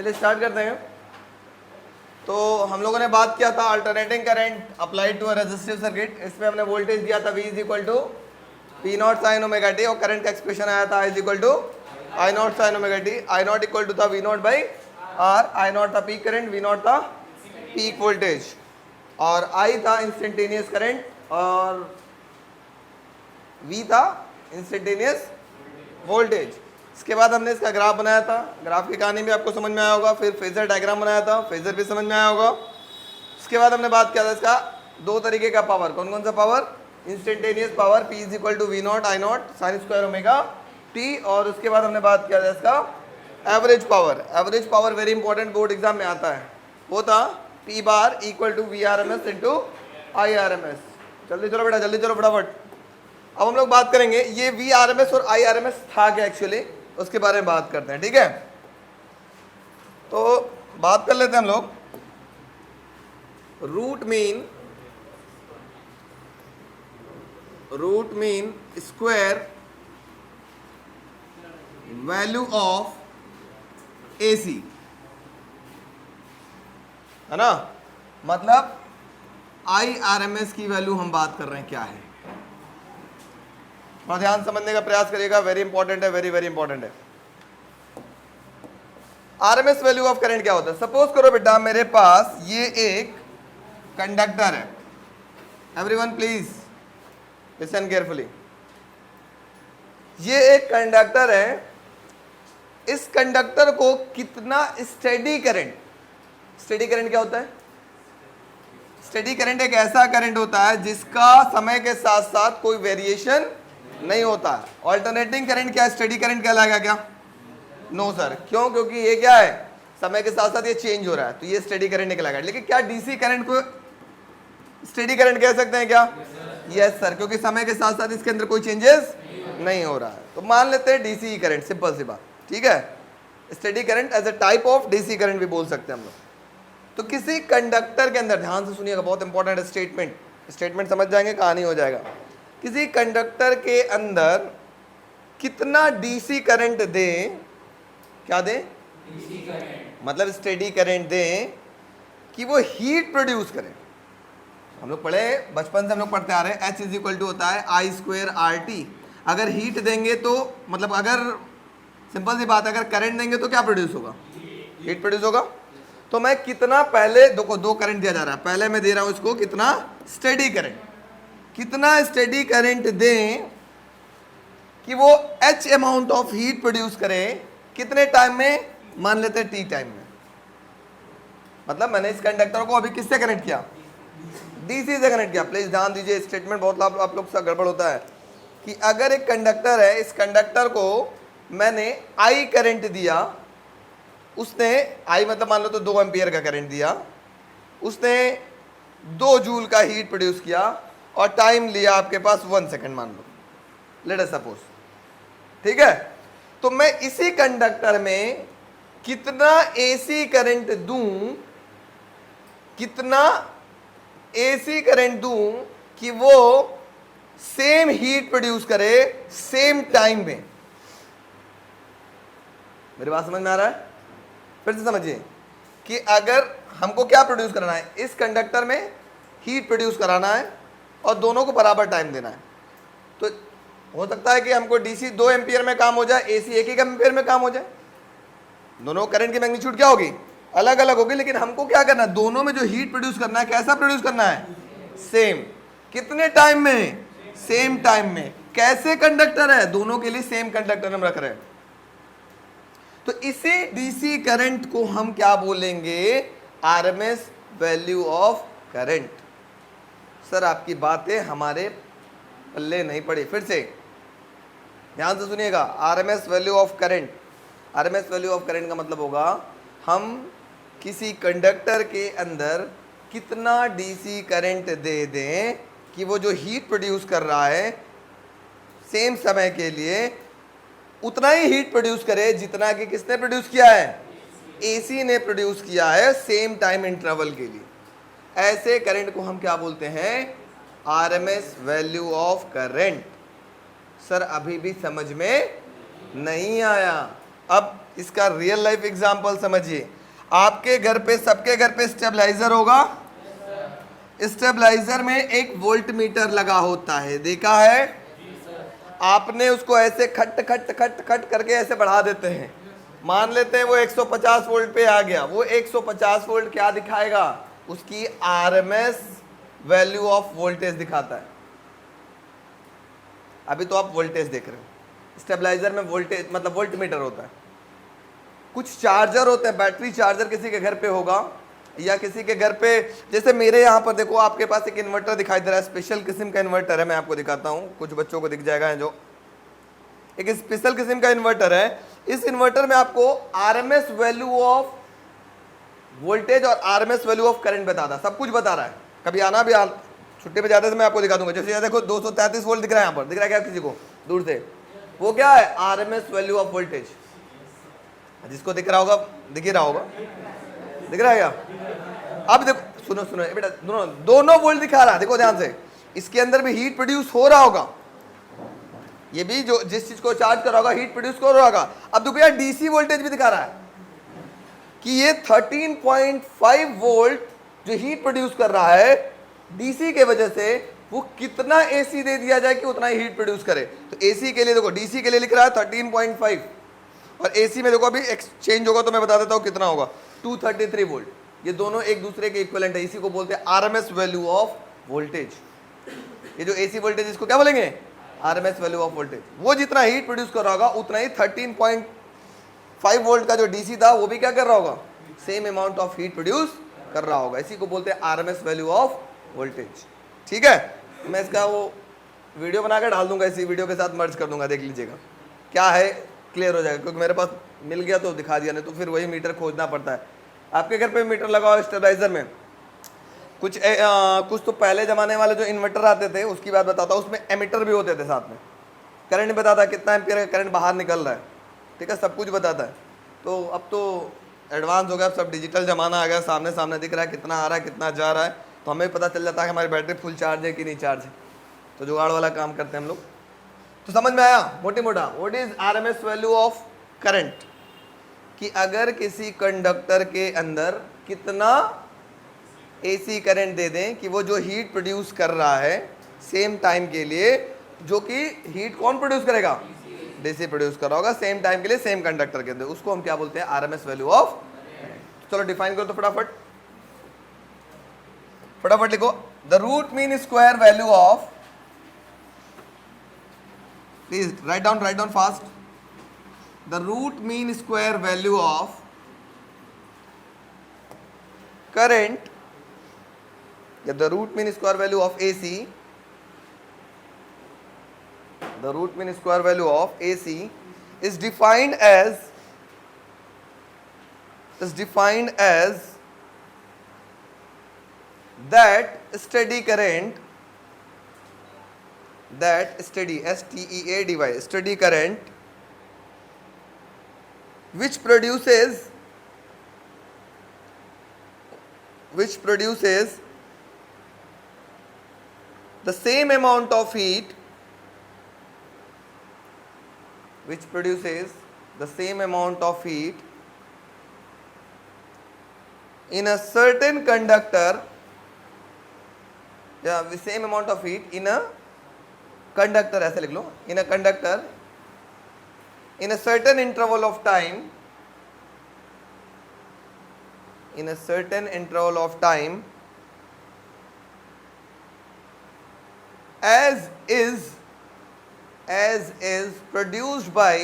चलिए स्टार्ट करते हैं। तो हम लोगों ने बात किया था alternating current applied to a resistive circuit. इसमें हमने वोल्टेज दिया था V is equal to P naught sine omega T और करंट का एक्सप्रेशन आया था I is equal to I not sine omega T. I naught equal to था V naught by R. I naught था peak current, V naught था peak voltage और I था instantaneous current और V था इंस्टेंटेनियस वोल्टेज। इसके बाद हमने इसका ग्राफ बनाया था, ग्राफ की कहानी भी आपको समझ में आया होगा। फिर फेजर डायग्राम बनाया था, फेजर भी समझ में आया होगा। इसके बाद हमने बात किया था इसका दो तरीके का पावर, कौन कौन सा power, instantaneous power P is equal to V not I not sine square omega T. और उसके बाद हमने बात किया था इसका average power. Average power very important, board exam में आता है, वो था P bar equal to V R M S into I R M S. जल्दी चलो बेटा, जल्दी चलो फटाफट। अब हम लोग बात करेंगे ये वी आर एम एस और आई आर एम एस था क्या एक्चुअली, उसके बारे में बात करते हैं, ठीक है। तो बात कर लेते हैं हम लोग। Root mean square value of AC है ना, मतलब आई आर एम एस की वैल्यू हम बात कर रहे हैं क्या है। थोड़ा ध्यान समझने का प्रयास करिएगा, वेरी इंपॉर्टेंट है, वेरी वेरी इंपॉर्टेंट है। आरएमएस वैल्यू ऑफ करंट क्या होता है। सपोज करो बेटा मेरे पास ये एक कंडक्टर है, एवरीवन प्लीज लिसन केयरफुली। ये एक कंडक्टर है, इस कंडक्टर को कितना स्टेडी करंट, स्टेडी करंट क्या होता है, स्टेडी करंट एक ऐसा करंट होता है जिसका समय के साथ साथ कोई वेरिएशन नहीं होता है। ऑल्टरनेटिंग करंट क्या है, स्टेडी करंट कहलाएगा क्या, नो सर। क्यों, क्योंकि ये क्या है, समय के साथ साथ ये चेंज हो रहा है, तो ये स्टेडी करंट निकलेगा। लेकिन क्या डीसी करंट को स्टेडी करंट कह सकते हैं क्या, यस सर, क्योंकि समय के साथ साथ इसके अंदर कोई चेंजेस नहीं हो रहा है। तो मान लेते हैं डीसी करंट, सिंपल सी बात, ठीक है। Steady current as a type of DC current भी बोल सकते हैं हम लोग। तो किसी कंडक्टर के अंदर, ध्यान से सुनिएगा, बहुत इंपॉर्टेंट है स्टेटमेंट, स्टेटमेंट समझ जाएंगे कहानी हो जाएगा। किसी कंडक्टर के अंदर कितना डीसी करंट दें, क्या दें, डीसी करंट, मतलब स्टेडी करंट दें कि वो हीट प्रोड्यूस करें। हम लोग पढ़े, बचपन से हम लोग पढ़ते आ रहे हैं, H इज इक्वल टू होता है आई स्क्वायर आर टी। अगर हीट देंगे तो मतलब अगर सिंपल सी बात है, अगर करंट देंगे तो क्या प्रोड्यूस होगा, हीट प्रोड्यूस होगा। तो मैं कितना, पहले दो करंट दिया जा रहा है, पहले मैं दे रहा हूं इसको कितना स्टेडी करंट, कितना स्टेडी करंट दें कि वो H amount of heat produce करे, कितने टाइम में, मान लेते हैं T टाइम में। मतलब मैंने इस कंडक्टर को अभी किससे कनेक्ट किया, डीसी से कनेक्ट किया। प्लीज ध्यान दीजिए, स्टेटमेंट बहुत आप लोग से गड़बड़ होता है कि अगर एक कंडक्टर है, इस कंडक्टर को मैंने I करंट दिया, उसने I मतलब मान लो तो 2 एम्पियर का करंट दिया, उसने 2 जूल का हीट प्रोड्यूस किया और टाइम लिया आपके पास 1 सेकंड मान लो, लेट अस सपोज, ठीक है। तो मैं इसी कंडक्टर में कितना एसी करंट दूं, कितना एसी करंट दूं कि वो सेम हीट प्रोड्यूस करे सेम टाइम में। मेरी बात समझ में आ रहा है, फिर से समझिए कि अगर हमको क्या प्रोड्यूस कराना है, इस कंडक्टर में हीट प्रोड्यूस कराना है और दोनों को बराबर टाइम देना है। तो हो सकता है कि हमको डीसी 2 एम्पियर में काम हो जाए, एसी 1 एम्पियर में काम हो जाए, दोनों करंट की मैग्नीट्यूड क्या होगी, अलग अलग होगी। लेकिन हमको क्या करना है, दोनों में जो हीट प्रोड्यूस करना है, कैसा प्रोड्यूस करना है, सेम। कितने टाइम में, सेम टाइम में। कैसे कंडक्टर है, दोनों के लिए सेम कंडक्टर हम रख रहे हैं। तो इसी डीसी करंट को हम क्या बोलेंगे, RMS value of current. Sir आपकी बातें हमारे पल्ले नहीं पड़ी, फिर से ध्यान से सुनिएगा। RMS value of current, RMS value of current का मतलब होगा हम किसी कंडक्टर के अंदर कितना डीसी करंट दे दें कि वो जो हीट प्रोड्यूस कर रहा है सेम समय के लिए उतना ही हीट प्रोड्यूस करे जितना कि किसने प्रोड्यूस किया है, एसी ने प्रोड्यूस किया है सेम टाइम इंटरवल के लिए। ऐसे करंट को हम क्या बोलते हैं, RMS value of current. Sir अभी भी समझ में नहीं आया, अब इसका रियल लाइफ एग्जांपल समझिए। आपके घर पे, सबके घर पे स्टेबलाइजर होगा। स्टेबलाइजर में एक वोल्ट मीटर लगा होता है, देखा है आपने? उसको ऐसे खट खट खट खट करके ऐसे बढ़ा देते हैं। मान लेते हैं वो 150 वोल्ट पे आ गया। वो 150 वोल्ट क्या दिखाएगा? उसकी आरएमएस वैल्यू ऑफ वोल्टेज दिखाता है। अभी तो आप वोल्टेज देख रहे हो। स्टेबलाइजर में वोल्टेज मतलब वोल्ट मीटर होता है। कुछ चार्जर होते हैं, बैटरी चार्जर किसी के घर पे होगा या किसी के घर पे, जैसे मेरे यहाँ पर देखो आपके पास एक इन्वर्टर दिखाई दे रहा है, स्पेशल किस्म का इन्वर्टर है। मैं आपको दिखाता हूँ, कुछ बच्चों को दिख जाएगा। जो एक स्पेशल किस्म का इन्वर्टर है, इस इन्वर्टर में आपको आरएमएस वैल्यू ऑफ वोल्टेज और आरएमएस वैल्यू ऑफ करंट बताता है, सब कुछ बता रहा है। कभी आना भी छुट्टी पे जाते हैं, मैं आपको दिखा दूंगा। जैसे देखो 233 वोल्ट दिख रहा है, यहाँ पर दिख रहा है क्या किसी को दूर से? वो क्या है? RMS value of voltage. जिसको दिख रहा होगा, दिख ही रहा होगा, दिख रहा है क्या? अब देखो, सुनो सुनो बेटा, दोनों वोल्ट दिखा रहा है, देखो ध्यान से। इसके अंदर भी हीट प्रोड्यूस हो रहा होगा, ये भी जो जिस चीज को चार्ज कर रहा होगा हीट प्रोड्यूस कर रहा होगा। अब देखो यार, डीसी वोल्टेज भी दिखा रहा है कि ये 13.5 वोल्ट जो हीट प्रोड्यूस कर रहा है डीसी के वजह से, वो कितना एसी दे दिया जाए कि उतना ही हीट प्रोड्यूस करे। तो एसी के लिए देखो, डीसी के लिए लिख रहा है 13.5 और एसी में देखो अभी एक्सचेंज होगा तो मैं बता देता हूं कितना होगा, 233 वोल्ट। ये दोनों एक दूसरे के इक्विवेलेंट है। इसी को बोलते हैं आरएमएस वैल्यू ऑफ वोल्टेज। ये जो एसी वोल्टेज इसको क्या बोलेंगे? RMS value of voltage. वो जितना हीट प्रोड्यूस कर रहा होगा उतना ही 13.5 वोल्ट का जो डीसी था वो भी क्या कर रहा होगा? Same amount of heat produce कर रहा होगा। इसी को बोलते हैं आरएमएस वैल्यू ऑफ वोल्टेज। ठीक है, मैं इसका वो वीडियो बनाकर डाल दूंगा, इसी वीडियो के साथ मर्ज कर दूंगा, देख लीजिएगा क्या है, क्लियर हो जाएगा। क्योंकि मेरे पास मिल गया तो दिखा दिया, नहीं तो फिर वही मीटर खोजना पड़ता है। आपके घर पे मीटर लगा हो स्टेबलाइजर में? कुछ तो पहले जमाने वाले जो इन्वर्टर आते थे उसकी बात बताता हूँ, उसमें एमीटर भी होते थे साथ में। करंट बताता कितना एम्पियर का करंट बाहर निकल रहा है, ठीक है, सब कुछ बताता है। तो अब तो एडवांस हो गया, सब डिजिटल ज़माना आ गया, सामने सामने दिख रहा है कितना आ रहा है कितना जा रहा है, तो हमें पता चल जाता है कि हमारी बैटरी फुल चार्ज है कि नहीं चार्ज है। तो जुगाड़ वाला काम करते हैं हम लोग। तो समझ में आया मोटी मोटा what is RMS value of current? कि अगर किसी कंडक्टर के अंदर कितना एसी करंट दे दें कि वो जो हीट प्रोड्यूस कर रहा है सेम टाइम के लिए, जो कि हीट कौन प्रोड्यूस करेगा? डीसी प्रोड्यूस कर रहा होगा सेम टाइम के लिए सेम कंडक्टर के अंदर, उसको हम क्या बोलते हैं? RMS value of. चलो डिफाइन करो तो फटाफट फटाफट लिखो। The root mean square value of, please write down fast. The root mean square value of current या the root mean square value of AC, the root mean square value of AC is defined as that steady current, that steady STEADY steady current which produces the same amount of heat, which produces the same amount of heat in a certain conductor, yeah, the same amount of heat in a conductor, ऐसे लिख लो, in a conductor in a certain interval of time, in a certain interval of time as is produced by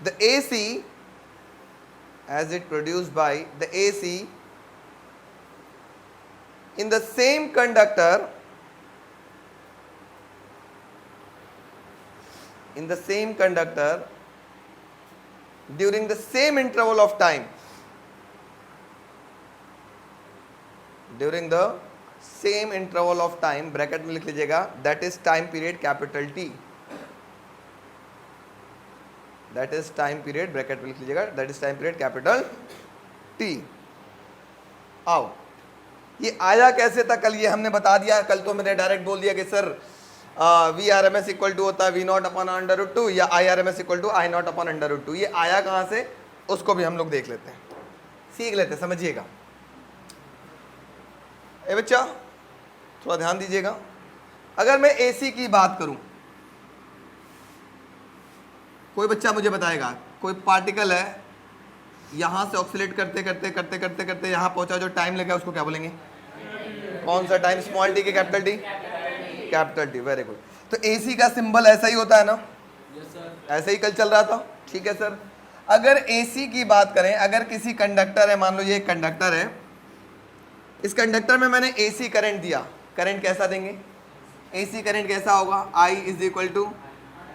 the AC, as it produced by the AC in the same conductor during the same interval of time, during the same interval of time, bracket में लिख लीजिएगा, that is time period capital T, that is time period, bracket में लिख लीजिएगा, that is time period capital T। आओ, ये आया कैसे था कल? ये हमने बता दिया। कल तो मैंने डायरेक्ट बोल दिया कि sir V R M S equal to होता है V naught upon under root two, या I R M S equal to I naught upon under root two. ये आया कहाँ से, उसको भी हम लोग देख लेते हैं, सीख लेते हैं, समझिएगा। ए बच्चा थोड़ा ध्यान दीजिएगा। अगर मैं एसी की बात करूं, कोई बच्चा मुझे बताएगा, कोई पार्टिकल है यहां से ऑक्सीलेट करते करते करते करते करते यहां पहुंचा, जो टाइम लगा उसको क्या बोलेंगे? कौन सा टाइम? स्मॉल टी के capital T? Capital T. Very good. तो एसी का सिंबल ऐसा ही होता है ना? ऐसे ही कल चल रहा था, ठीक है सर। अगर एसी की बात करें, अगर किसी कंडक्टर है, मान लो ये कंडक्टर है, इस कंडक्टर में मैंने एसी करंट दिया, करंट कैसा देंगे? एसी करंट कैसा होगा? I is equal to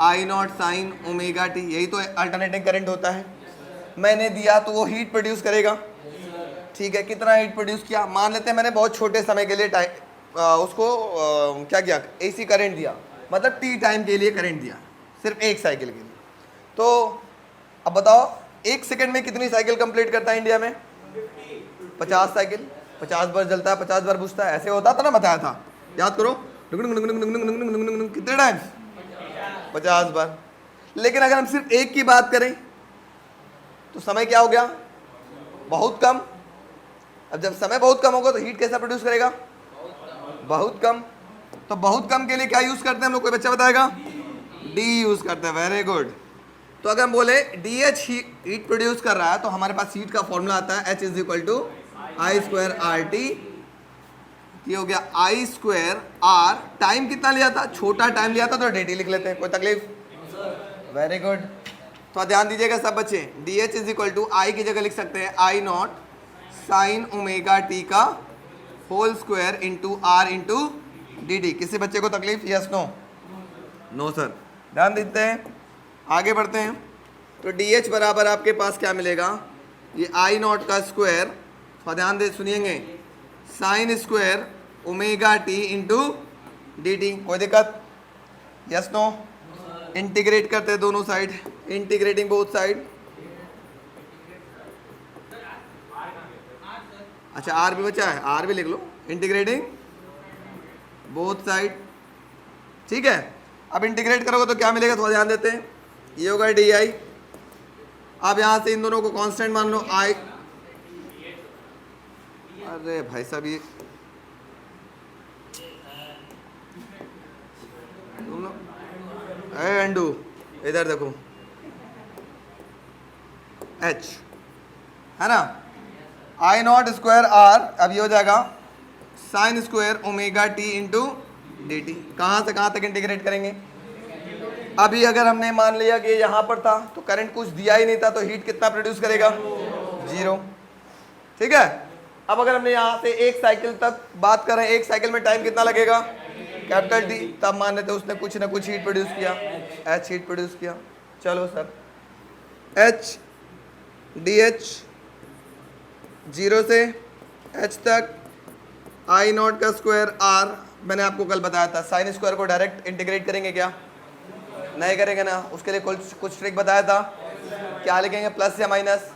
I not sine omega t, यही तो अल्टरनेटिंग करंट होता है। मैंने दिया तो वो हीट प्रोड्यूस करेगा, ठीक है। कितना हीट प्रोड्यूस किया? मान लेते हैं मैंने बहुत छोटे समय के लिए उसको क्या किया, एसी करंट दिया, मतलब टी टाइम के लिए करंट दिया, सिर्फ एक साइकिल के लिए। तो अब बताओ 1 सेकंड में कितनी साइकिल कंप्लीट करता है इंडिया में? 50 साइकिल। 50 बार जलता है, 50 बार बुझता है, ऐसे होता था ना, बताया था, याद करो। कितने टाइम्स? 50 बार। लेकिन अगर हम सिर्फ एक की बात करें तो समय क्या हो गया? बहुत कम। अब जब समय बहुत कम होगा तो हीट कैसा प्रोड्यूस करेगा? बहुत कम। तो बहुत कम के लिए क्या यूज करते हैं हम लोग, कोई बच्चा बताएगा? डी यूज करते हैं। Very good. तो अगर हम बोले डी एच हीट प्रोड्यूस कर रहा है तो हमारे पास हीट का फॉर्मूला आता है H is equal to I square R T. ये हो गया आई स्क्वायर आर। टाइम कितना लिया था? छोटा टाइम लिया था तो dt लिख लेते हैं, कोई तकलीफ? Very good. तो ध्यान दीजिएगा सब बच्चे, D H is equal to I की जगह लिख सकते हैं I not sine omega T का whole square into R into D T. किसी बच्चे को तकलीफ? Yes no? No sir. ध्यान देते हैं, आगे बढ़ते हैं। तो डी एच बराबर आपके पास क्या मिलेगा? ये आई नॉट का स्क्वायर, तो ध्यान दे सुनिएंगे, sine square omega T into D T. कोई दिक्कत? Yes no? इंटीग्रेट करते हैं दोनों साइड, इंटीग्रेटिंग बोथ साइड। अच्छा आर भी बचा है, आर भी लिख लो, इंटीग्रेटिंग बोथ साइड, ठीक है। अब इंटीग्रेट करोगे तो क्या मिलेगा, थोड़ा ध्यान देते हैं। ये होगा डी आई। अब यहां से इन दोनों को कांस्टेंट मान लो, आई, अरे भाई साहब ये एंडू इधर देखो, H है ना, आई नॉट स्क्वायर आर। अब ये हो जाएगा sign square omega T into D T. कहाँ से कहाँ तक इंटीग्रेट करेंगे? अभी अगर हमने मान लिया कि यहाँ पर था तो करंट कुछ दिया ही नहीं था, तो हीट कितना प्रोड्यूस करेगा? 0, ठीक है। अब अगर हमने यहाँ से एक साइकिल तक बात करें, एक साइकिल में टाइम कितना लगेगा? Capital D. तब मान लेते उस कुछ ना कुछ हीट प्रोड्यूस किया, H हीट प्रोड्यूस किया। चलो सर, H डी एच 0 से H तक आई नॉट का स्क्वायर R। मैंने आपको कल बताया था, साइन स्क्वायर को डायरेक्ट इंटीग्रेट करेंगे क्या? नहीं करेंगे ना, उसके लिए कुछ ट्रिक बताया था। क्या लिखेंगे, प्लस या माइनस?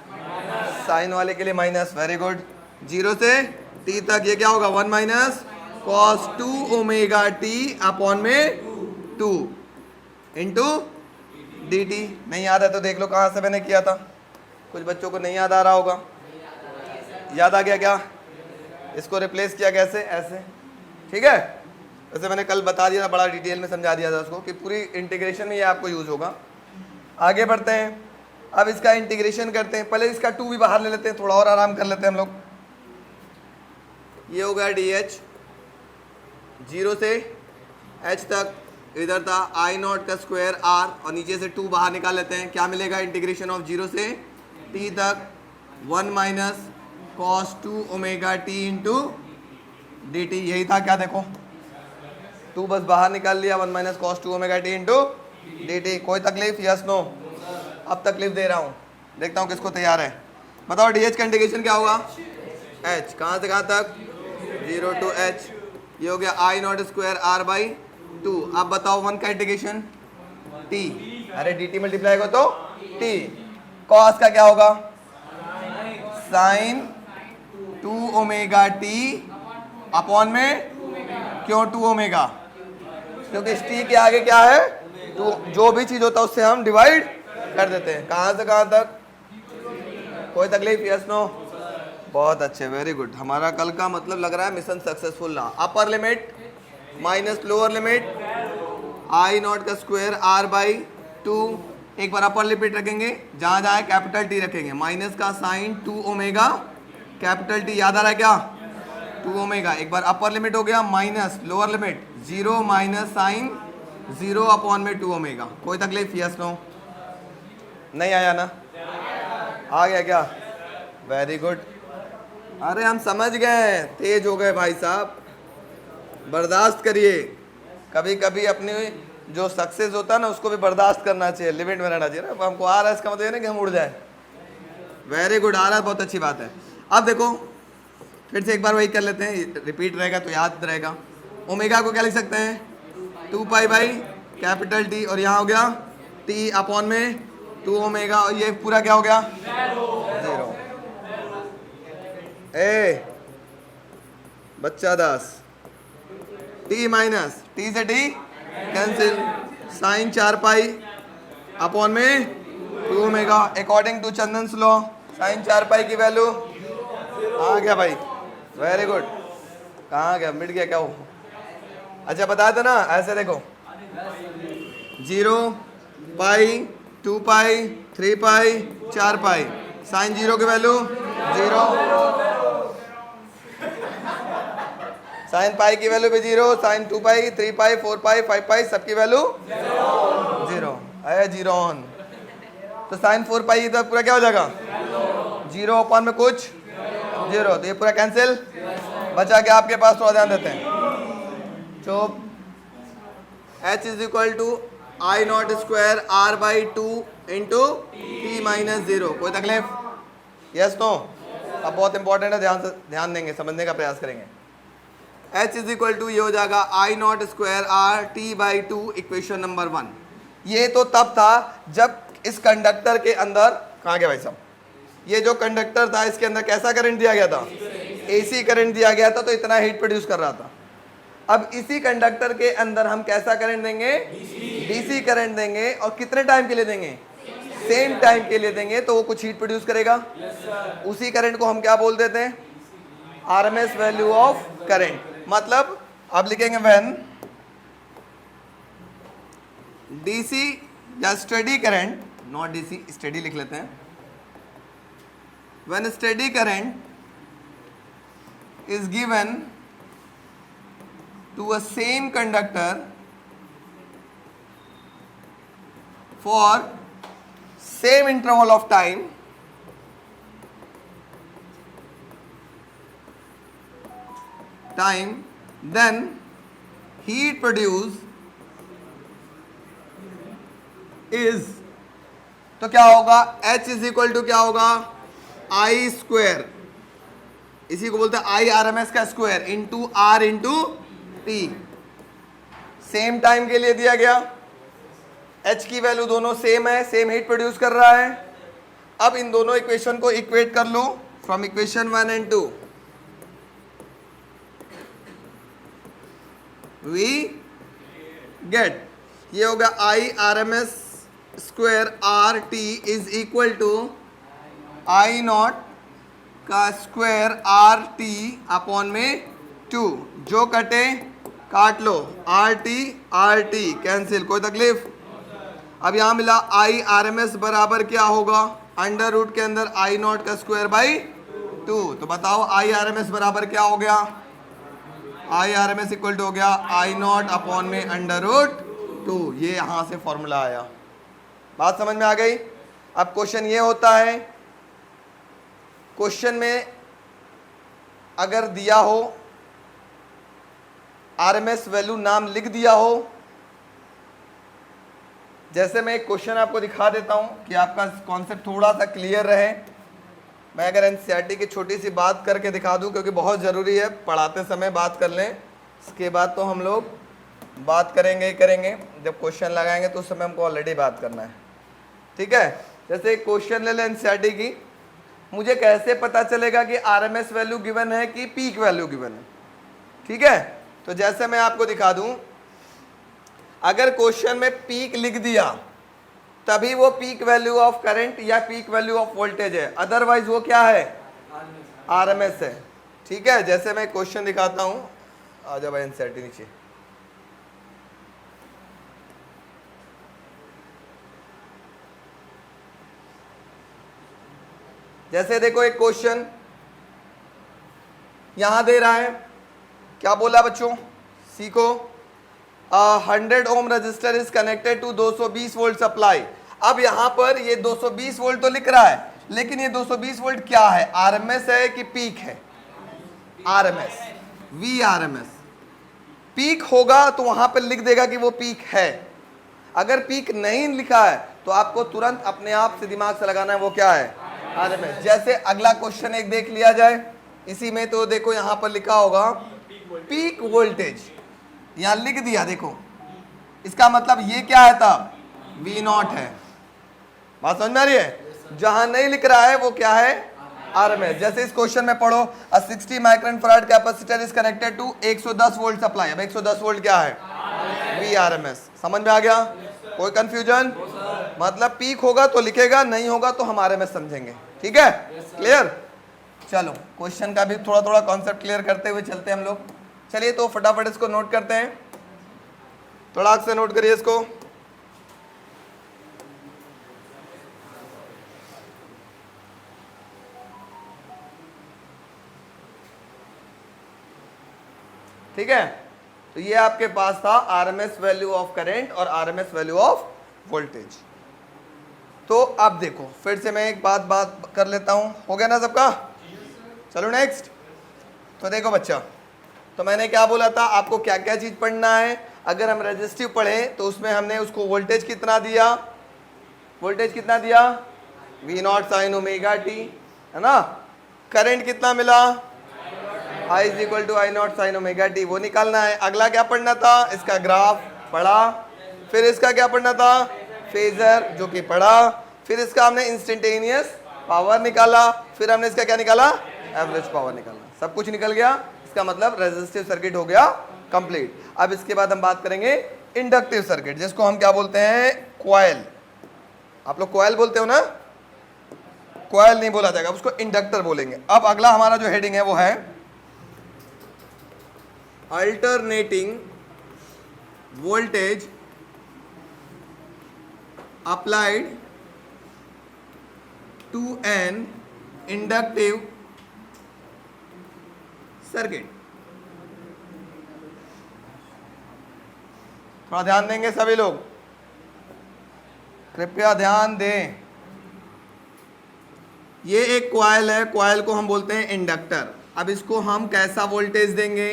साइन वाले के लिए माइनस। Very good. 0 से t तक ये क्या होगा? 1 minus cos 2 omega T upon में 2 इंटू डी टी। नहीं याद है तो देख लो कहाँ से मैंने किया था, कुछ बच्चों को नहीं याद आ रहा होगा। याद आ गया क्या? इसको रिप्लेस किया कैसे? ऐसे, ठीक है। वैसे मैंने कल बता दिया था, बड़ा डिटेल में समझा दिया था उसको कि पूरी इंटीग्रेशन में ये आपको यूज होगा। आगे बढ़ते हैं, अब इसका इंटीग्रेशन करते हैं। पहले इसका 2 भी बाहर ले लेते हैं, थोड़ा और आराम कर लेते हैं हम लोग। ये होगा डी एच 0 से H तक, इधर था आई नॉट का स्क्वायर R, और नीचे से 2 बाहर निकाल लेते हैं। क्या मिलेगा? इंटीग्रेशन ऑफ 0 से t तक 1 minus cos 2 omega T into D T. यही था क्या? देखो 2 बस बाहर निकाल लिया, 1 minus cos 2 omega T into D T. कोई तकलीफ? Yes no? अब तकलीफ दे रहा हूँ, देखता हूँ किसको तैयार है। बताओ डी एच का इंटीग्रेशन क्या होगा? H कहाँ से कहाँ तक? 0 टू H। ये हो गया I naught square R by 2। अब बताओ 1 का इंटीग्रेशन T, अरे डी टी मल्टीप्लाई को तो T। कॉस का क्या होगा? साइन 2 ओमेगा टी अपॉन में क्यों 2 ओमेगा? क्योंकि टी के आगे क्या है, तो जो भी चीज होता है उससे हम डिवाइड कर देते हैं। कहां से कहां तक, कोई तकलीफ? Yes no? बहुत अच्छे, वेरी गुड। हमारा कल का मतलब लग रहा है मिशन सक्सेसफुल रहा। Upper limit minus lower limit आई नॉट का स्क्वायर आर बाई 2। एक बार अपर लिमिट रखेंगे, जहां जहां कैपिटल टी रखेंगे, माइनस का साइन 2 ओमेगा कैपिटल टी, याद आ रहा है क्या, 2 ओमेगा। एक बार अपर लिमिट हो गया, minus lower limit 0 minus sine 0 upon में 2 ओमेगा। कोई तकलीफ? Yes no? नहीं आया ना? आ गया क्या? Very good. अरे हम समझ गए, तेज हो गए भाई साहब, बर्दाश्त करिए। कभी कभी अपनी जो सक्सेस होता है ना उसको भी बर्दाश्त करना चाहिए, लिमिट में रहना चाहिए ना। हमको आ रहा है इसका मतलब ये ना कि हम उड़ जाए। वेरी गुड, आ रहा है, बहुत अच्छी बात है। अब देखो फिर से एक बार वही कर लेते हैं, रिपीट रहेगा तो याद रहेगा। ओमेगा को क्या लिख सकते हैं, 2 पाई बाई कैपिटल टी, और यहाँ हो गया टी अपॉन में 2 ओमेगा, और ये पूरा क्या हो गया, 0। ए बच्चा दास, टी माइनस टी से T cancel, sine 4 pi upon में 2 omega. According to Chandan law sine 4 pi की वैल्यू आ गया भाई, वेरी गुड। कहाँ गया, मिट गया क्या वो? अच्छा बताया था ना, ऐसे देखो 0 पाई 2 पाई 3 पाई 4 पाई, साइन 0 की वैल्यू 0, साइन पाई की वैल्यू भी 0, साइन 2 पाई 3 पाई 4 पाई 5 पाई सबकी वैल्यू 0 है, 0 ऑन। तो साइन 4 पाई इधर पूरा क्या हो जाएगा, 0 अपॉन में कुछ 0, तो ये पूरा कैंसिल। बचा के आपके पास, थोड़ा ध्यान देते हैं। तो h is equal to I naught square R by 2 into T minus 0। कोई तकलीफ? Yes no? अब बहुत इंपॉर्टेंट है, ध्यान देंगे, समझने का प्रयास करेंगे। h इज इक्वल टू ये हो जाएगा I naught square R T by 2, equation number 1। ये तो तब था जब इस कंडक्टर के अंदर, कहाँ गया भाई साहब, ये जो कंडक्टर था इसके अंदर कैसा करंट दिया गया था, एसी करंट दिया गया था, तो इतना हीट प्रोड्यूस कर रहा था। अब इसी कंडक्टर के अंदर हम कैसा करंट देंगे, डीसी करंट देंगे, और कितने टाइम के लिए देंगे, सेम टाइम के लिए देंगे, तो वो कुछ हीट प्रोड्यूस करेगा। उसी करंट को हम क्या बोल देते हैं, आरएमएस वैल्यू ऑफ करंट। मतलब अब लिखेंगे व्हेन डीसी या steady current, not DC, steady लिख लेते हैं। When steady current is given to a same conductor for same interval of time, then heat produced is, तो क्या होगा, H इज इक्वल टू क्या होगा, आई स्क्वायर, इसी को बोलते हैं आई आर एम एस का square, into R into T. Same time के लिए दिया गया, एच की वैल्यू दोनों सेम है, सेम हीट प्रोड्यूस कर रहा है। अब इन दोनों इक्वेशन को इक्वेट कर लो from equation 1 and 2। We get, ये होगा I R M S square R T is equal to I naught का स्क्वायर आर टी अपॉन में 2, जो कटे काट लो, आर टी कैंसिल, कोई तकलीफ? अब यहां मिला आई आर एम एस बराबर क्या होगा, अंडर रूट के अंदर आई नॉट का स्क्वायर बाई 2। तो बताओ आई आर एम एस बराबर क्या हो गया, I R M S equal to हो गया आई नॉट अपॉन में अंडर रूट 2। ये यहां से फॉर्मूला आया, बात समझ में आ गई? अब क्वेश्चन ये होता है, क्वेश्चन में अगर दिया हो आरएमएस वैल्यू नाम लिख दिया हो, जैसे मैं एक क्वेश्चन आपको दिखा देता हूं कि आपका कॉन्सेप्ट थोड़ा सा क्लियर रहे। मैं अगर एनसीईआरटी की छोटी सी बात करके दिखा दूं, क्योंकि बहुत ज़रूरी है, पढ़ाते समय बात कर लें, इसके बाद तो हम लोग बात करेंगे ही करेंगे, जब क्वेश्चन लगाएंगे तो उस समय हमको ऑलरेडी बात करना है, ठीक है। जैसे एक क्वेश्चन ले लें एनसीईआरटी की, मुझे कैसे पता चलेगा कि आरएमएस वैल्यू गिवन है कि पीक वैल्यू गिवन है, ठीक है। तो जैसे मैं आपको दिखा दूं, अगर क्वेश्चन में पीक लिख दिया तभी वो पीक वैल्यू ऑफ करंट या पीक वैल्यू ऑफ वोल्टेज है, अदरवाइज वो क्या है, आरएमएस है। ठीक है, जैसे मैं क्वेश्चन दिखाता हूं, आ जाओ भाई एनसीईआरटी नीचे। जैसे देखो एक क्वेश्चन यहां दे रहा है, क्या बोला बच्चों, सीखो। 100 ohm resistor is connected to 220 volt supply. अब यहां पर ये 220 वोल्ट तो लिख रहा है, लेकिन ये 220 वोल्ट क्या है, आरएमएस है कि पीक है, आरएमएस, वी आरएमएस। पीक होगा तो वहां पर लिख देगा कि वो पीक है, अगर पीक नहीं लिखा है तो आपको तुरंत अपने आप से दिमाग से लगाना है वो क्या है, आरएमएस। जैसे अगला क्वेश्चन एक देख लिया जाए, इसी में तो देखो यहां पर लिखा होगा पीक वोल्टेज, यहां लिख दिया, देखो इसका मतलब ये क्या है, तब V0 है। बात समझ में आ रही है। जहां नहीं लिख रहा है वो क्या है, आरएमएस। जैसे इस क्वेश्चन में पढ़ो, 60 micron farad capacitor is connected to 110 volt supply. अब 110 वोल्ट क्या है, वी आरएमएस। समझ में आ गया, कोई कंफ्यूजन? मतलब पीक होगा तो लिखेगा, नहीं होगा तो हम आरएमएस समझेंगे। ठीक है, क्लियर। चलो क्वेश्चन का भी थोड़ा थोड़ा कॉन्सेप्ट क्लियर करते हुए चलते हैं हम लोग। चलिए तो फटाफट इसको नोट करते हैं, थोड़ा से नोट करिए इसको। ठीक है, तो ये आपके पास था आरएमएस वैल्यू ऑफ करंट और आरएमएस वैल्यू ऑफ वोल्टेज। तो अब देखो फिर से मैं एक बात कर लेता हूं, हो गया ना सबका। चलो नेक्स्ट। तो देखो बच्चा, तो मैंने क्या बोला था आपको, क्या क्या चीज पढ़ना है। अगर हम रेजिस्टिव पढ़े तो उसमें हमने उसको वोल्टेज कितना दिया, वोल्टेज कितना दिया, V0 साइन ओमेगा टी, है ना। करंट कितना मिला, I is equal to I0 sine omega T, वो निकालना है। अगला क्या पढ़ना था, इसका ग्राफ पढ़ा, फिर इसका क्या पढ़ना था, फेजर जो कि पढ़ा, फिर इसका हमने इंस्टेंटेनियस पावर निकाला, फिर हमने इसका क्या निकाला, एवरेज पावर निकाला। सब कुछ निकल गया, इसका मतलब रेजिस्टिव सर्किट हो गया कंप्लीट। अब इसके बाद हम बात करेंगे इंडक्टिव सर्किट, जिसको हम क्या बोलते हैं, कॉइल। आप लोग कॉइल बोलते हो ना, कॉइल नहीं बोला जाएगा, उसको इंडक्टर बोलेंगे। अब अगला हमारा जो हेडिंग है वो है alternating voltage applied to an inductive circuit. थोड़ा ध्यान देंगे सभी लोग, कृपया ध्यान दें। ये एक कॉइल है, कॉइल को हम बोलते हैं इंडक्टर। अब इसको हम कैसा वोल्टेज देंगे,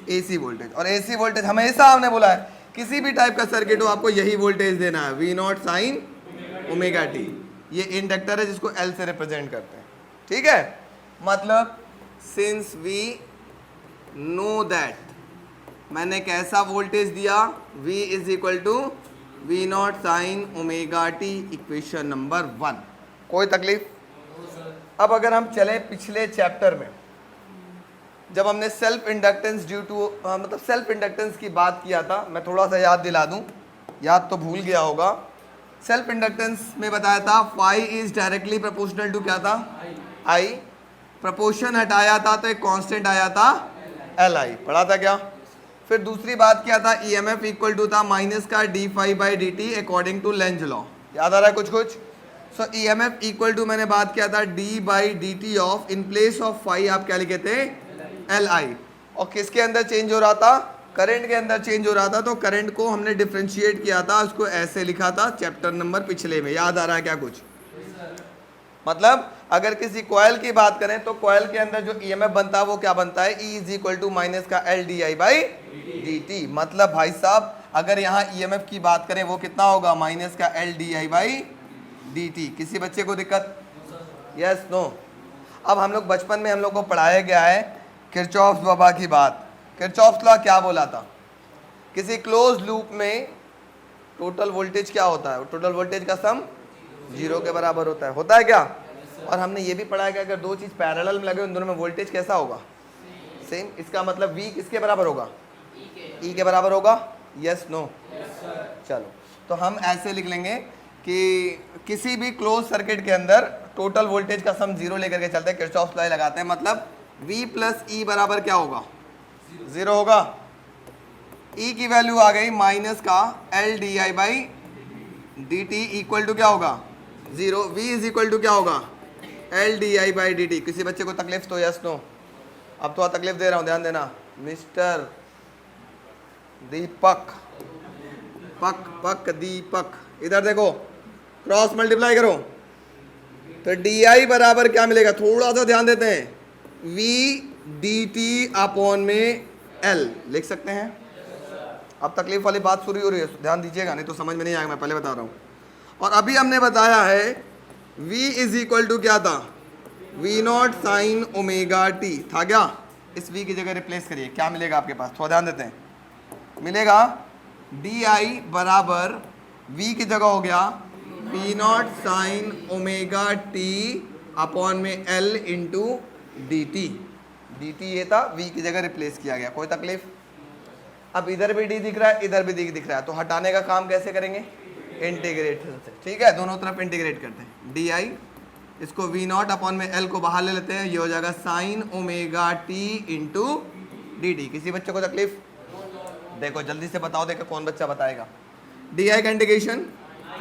एसी वोल्टेज। और एसी वोल्टेज हमेशा हमने बोला है किसी भी टाइप का सर्किट हो आपको यही वोल्टेज देना है, V0 साइन ओमेगा टी। ये इंडक्टर है जिसको L से रिप्रेजेंट करते हैं। ठीक है, मतलब सिंस वी नो दैट, मैंने कैसा वोल्टेज दिया, V is equal to V0 sine omega T, equation number 1। कोई तकलीफ? अब अगर हम चले पिछले चैप्टर में, जब हमने सेल्फ इंडक्टेंस ड्यू टू मतलब सेल्फ इंडक्टेंस की बात किया था, मैं थोड़ा सा याद दिला दूं, याद तो भूल गया होगा। सेल्फ इंडक्टेंस में बताया था phi is directly proportional to क्या था, आई। प्रोपोर्शन हटाया था तो एक कांस्टेंट आया था Li, पढ़ा था क्या। फिर दूसरी बात क्या था, EMF इक्वल टू था माइनस का D phi by D T according to Lenz law. याद आ रहा है कुछ कुछ। सो EMF इक्वल टू मैंने बात किया था D by D T of, in place of phi आप क्या लिखे थे, Li। और किसके अंदर चेंज हो रहा था, करंट के अंदर चेंज हो रहा था। तो करंट को हमने डिफरेंशिएट किया था, उसको ऐसे लिखा था चैप्टर नंबर पिछले में। याद आ रहा है क्या कुछ? मतलब अगर किसी कॉइल की बात करें तो कॉइल के अंदर जो EMF बनता है वो क्या बनता है, E is equal to minus का L D I by D T. मतलब भाई साहब अगर यहाँ EMF की बात करें वो कितना होगा, माइनस का L D I by D T. किसी बच्चे को दिक्कत? Yes no. अब हम लोग बचपन में हम लोग को पढ़ाया गया है किरचॉफ्स बाबा की बात। किरचॉफ्स लॉ क्या बोला था, किसी क्लोज लूप में टोटल वोल्टेज क्या होता है, टोटल वोल्टेज का सम 0 के बराबर होता है क्या। और हमने ये भी पढ़ा है कि अगर दो चीज पैरेलल में लगे उन दोनों में वोल्टेज कैसा होगा, सेम। इसका मतलब V किसके बराबर होगा, E के बराबर होगा। Yes no? चलो तो हम ऐसे लिख लेंगे कि किसी भी क्लोज सर्किट के अंदर टोटल वोल्टेज का सम जीरो लेकर के चलते हैं, किरचॉफ लॉ लगाते हैं, मतलब V प्लस ई बराबर क्या होगा? जीरो होगा। E की वैल्यू आ गई माइनस का L D I by D T equal to क्या होगा? Zero. V is equal to क्या होगा? L D I by D T. किसी बच्चे को तकलीफ तो यस नो? अब थोड़ा तकलीफ दे रहा हूं, ध्यान देना। मिस्टर दीपक, पक दीपक, इधर देखो, क्रॉस मल्टीप्लाई करो तो डी आई बराबर क्या मिलेगा? थोड़ा सा ध्यान देते हैं, वी डी टी अपॉन में एल लिख सकते हैं। अब तकलीफ वाली बात शुरू हो रही है, ध्यान दीजिएगा, नहीं तो समझ में नहीं आएगा, मैं पहले बता रहा हूँ। और अभी हमने बताया है v इज इक्वल टू क्या था? V naught sine omega T था क्या? इस v की जगह रिप्लेस करिए, क्या मिलेगा आपके पास? थोड़ा ध्यान देते हैं। मिलेगा डी आई बराबर v की जगह हो गया V naught sine omega T upon में l into D T. D T ये था, v की जगह रिप्लेस किया गया। कोई तकलीफ? अब इधर भी d दिख रहा है, इधर भी d दिख रहा है, तो हटाने का काम कैसे करेंगे? इंटीग्रेशन से। ठीक है, दोनों तरफ इंटीग्रेट करते हैं। डी आई, इसको वी नॉट अपॉन में एल को बाहर ले लेते हैं, ये हो जाएगा sign omega T into D T. किसी बच्चे को तकलीफ? देखो जल्दी से बताओ, देखो कौन बच्चा बताएगा। डी आई का integration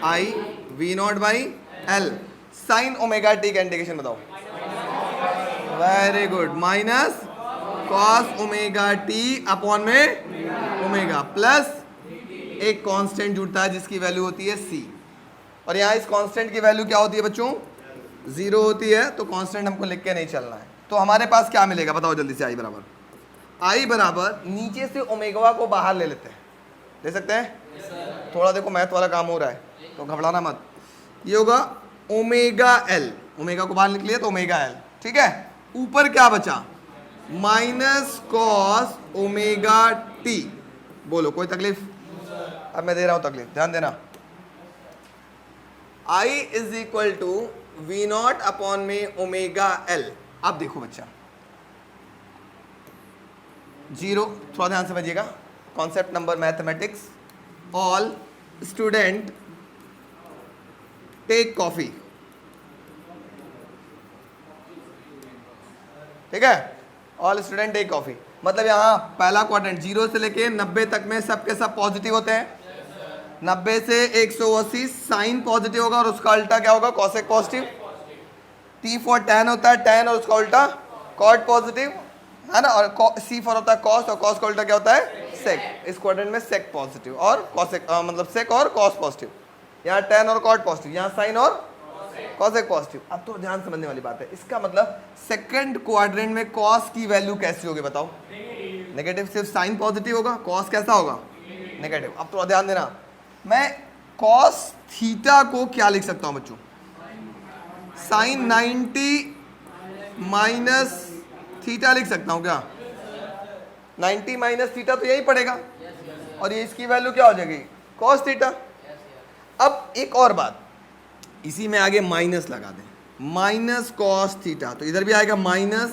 I V naught by L, sine omega T का इंटीग्रेशन बताओ। Very good, minus cos omega T upon में ओमेगा, प्लस एक कांस्टेंट जुड़ता है जिसकी वैल्यू होती है c, और यहाँ इस कांस्टेंट की वैल्यू क्या होती है बच्चों? जीरो होती है, तो कांस्टेंट हमको लिख के नहीं चलना है। तो हमारे पास क्या मिलेगा बताओ जल्दी से? आई बराबर नीचे से ओमेगा को बाहर ले लेते हैं, ले सकते हैं? थोड़ा देखो मैथ वाला काम हो रहा है तो घबराना मत। ये होगा ओमेगा एल, ओमेगा को बाहर निकलिए तो ओमेगा एल, ठीक है। ऊपर क्या बचा? Minus cos omega T. बोलो कोई तकलीफ? अब मैं दे रहा हूं तकलीफ, ध्यान देना। I is equal to V naught upon में ओमेगा एल। अब देखो बच्चा, जीरो, थोड़ा ध्यान समझिएगा, concept number mathematics. All student take coffee, ठीक है। ऑल स्टूडेंट टेक कॉफी मतलब यहाँ पहला क्वाड्रेंट 0 से लेके 90 तक में सबके सब पॉजिटिव होते हैं। 90 से 180 साइन पॉजिटिव होगा और उसका उल्टा क्या होगा? Cosec positive. T for tan होता है टैन और उसका उल्टा कॉट पॉजिटिव, है ना। और C फॉर होता है कॉस और कॉस का उल्टा क्या होता है? सेक। इस क्वाड्रेंट में सेक पॉजिटिव और कॉसेक मतलब सेक और कॉस पॉजिटिव। यहाँ टैन और कॉट पॉजिटिव, यहाँ साइन और कॉसेक पॉजिटिव। अब तो ध्यान समझने वाली बात है। इसका मतलब सेकंड क्वाड्रेंट में कॉस की वैल्यू कैसी होगी बताओ? नेगेटिव। सिर्फ साइन पॉजिटिव होगा, कॉस कैसा होगा? नेगेटिव। अब थोड़ा ध्यान देना, मैं कॉस थीटा को क्या लिख सकता हूं बच्चों? साइन 90 माइनस थीटा लिख सकता हूं क्या? 90 माइनस थीटा तो यही पड़ेगा और ये इसकी वैल्यू क्या हो जाएगी? Cos theta. अब एक और बात, इसी में आगे माइनस लगा दें, माइनस कॉस थीटा, तो इधर भी आएगा minus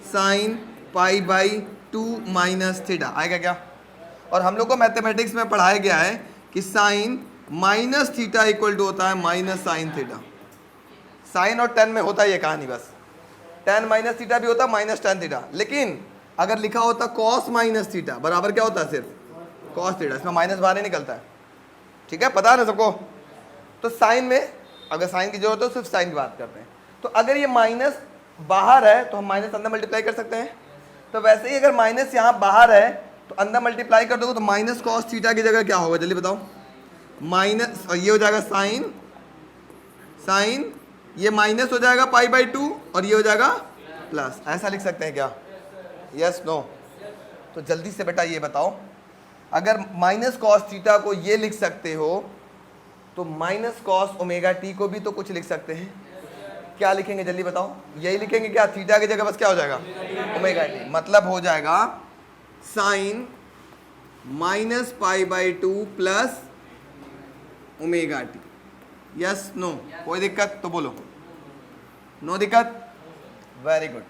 sign pi by 2 minus theta आएगा क्या? और हम लोग को मैथमेटिक्स में पढ़ाया गया है कि sine minus theta equal to होता है माइनस साइन थीटा। साइन और टेन में होता है ये कहानी, बस टेन माइनस थीटा भी होता है माइनस टेन थीटा, लेकिन अगर लिखा होता कॉस माइनस थीटा बराबर क्या होता है? सिर्फ कॉस थीटा, इसमें माइनस बाहर ही निकलता है, ठीक है, पता है ना सबको। तो साइन में अगर साइन की जरूरत हो सिर्फ साइन की बात करते हैं। तो अगर ये माइनस बाहर है तो हम माइनस अंदर मल्टीप्लाई कर सकते हैं। तो वैसे ही अगर माइनस यहाँ बाहर है तो अंदर मल्टीप्लाई कर दोगे तो माइनस कॉस थीटा की जगह क्या होगा जल्दी बताओ? माइनस, और ये हो जाएगा साइन, साइन ये माइनस हो जाएगा पाई बाई 2 और ये हो जाएगा प्लस। ऐसा लिख सकते हैं क्या? Yes no? तो जल्दी से बेटा ये बताओ, अगर माइनस कॉस थीटा को ये लिख सकते हो तो माइनस कॉस ओमेगा टी को भी तो कुछ लिख सकते हैं। क्या लिखेंगे जल्दी बताओ? यही लिखेंगे क्या? थीटा की जगह बस क्या हो जाएगा? Omega T. मतलब हो जाएगा sine minus pi by 2 plus omega T. Yes no? कोई दिक्कत तो बोलो, नो दिक्कत? Very good.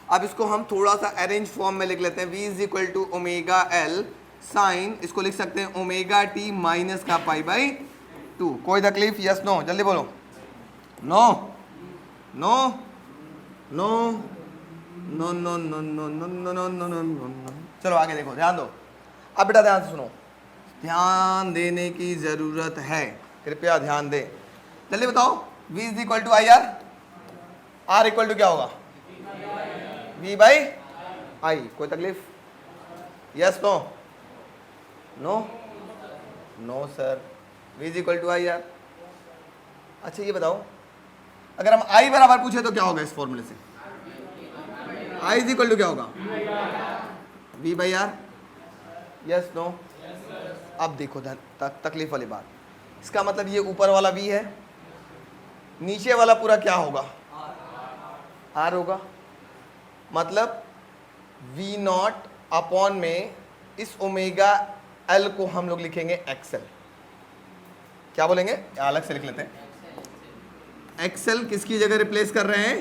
अब इसको हम थोड़ा सा अरेंज फॉर्म में लिख लेते हैं। v is equal to omega L sine, इसको लिख सकते हैं ओमेगा टी माइनस का पाई बाई 2। कोई तकलीफ? यस नो, जल्दी बोलो। No no no no no no no no no no no no no. चलो आगे देखो, ध्यान दो। अब बेटा ध्यान से सुनो, ध्यान देने की जरूरत है, कृपया ध्यान दें। जल्दी बताओ, V is equal to I R, R equal to क्या होगा? V by I. कोई तकलीफ? Yes no no no sir, V is equal to I R. अच्छा ये बताओ, अगर हम I बराबर पूछे तो क्या होगा इस फॉर्मूले से? I इज इक्वल टू क्या होगा? V by R. Yes no? अब देखो तकलीफ वाली बात, इसका मतलब ये ऊपर वाला V है, नीचे वाला पूरा क्या होगा? R होगा। मतलब V नॉट अपॉन में इस ओमेगा L को हम लोग लिखेंगे XL। क्या बोलेंगे? अलग से लिख लेते हैं। XL किसकी जगह रिप्लेस कर रहे हैं?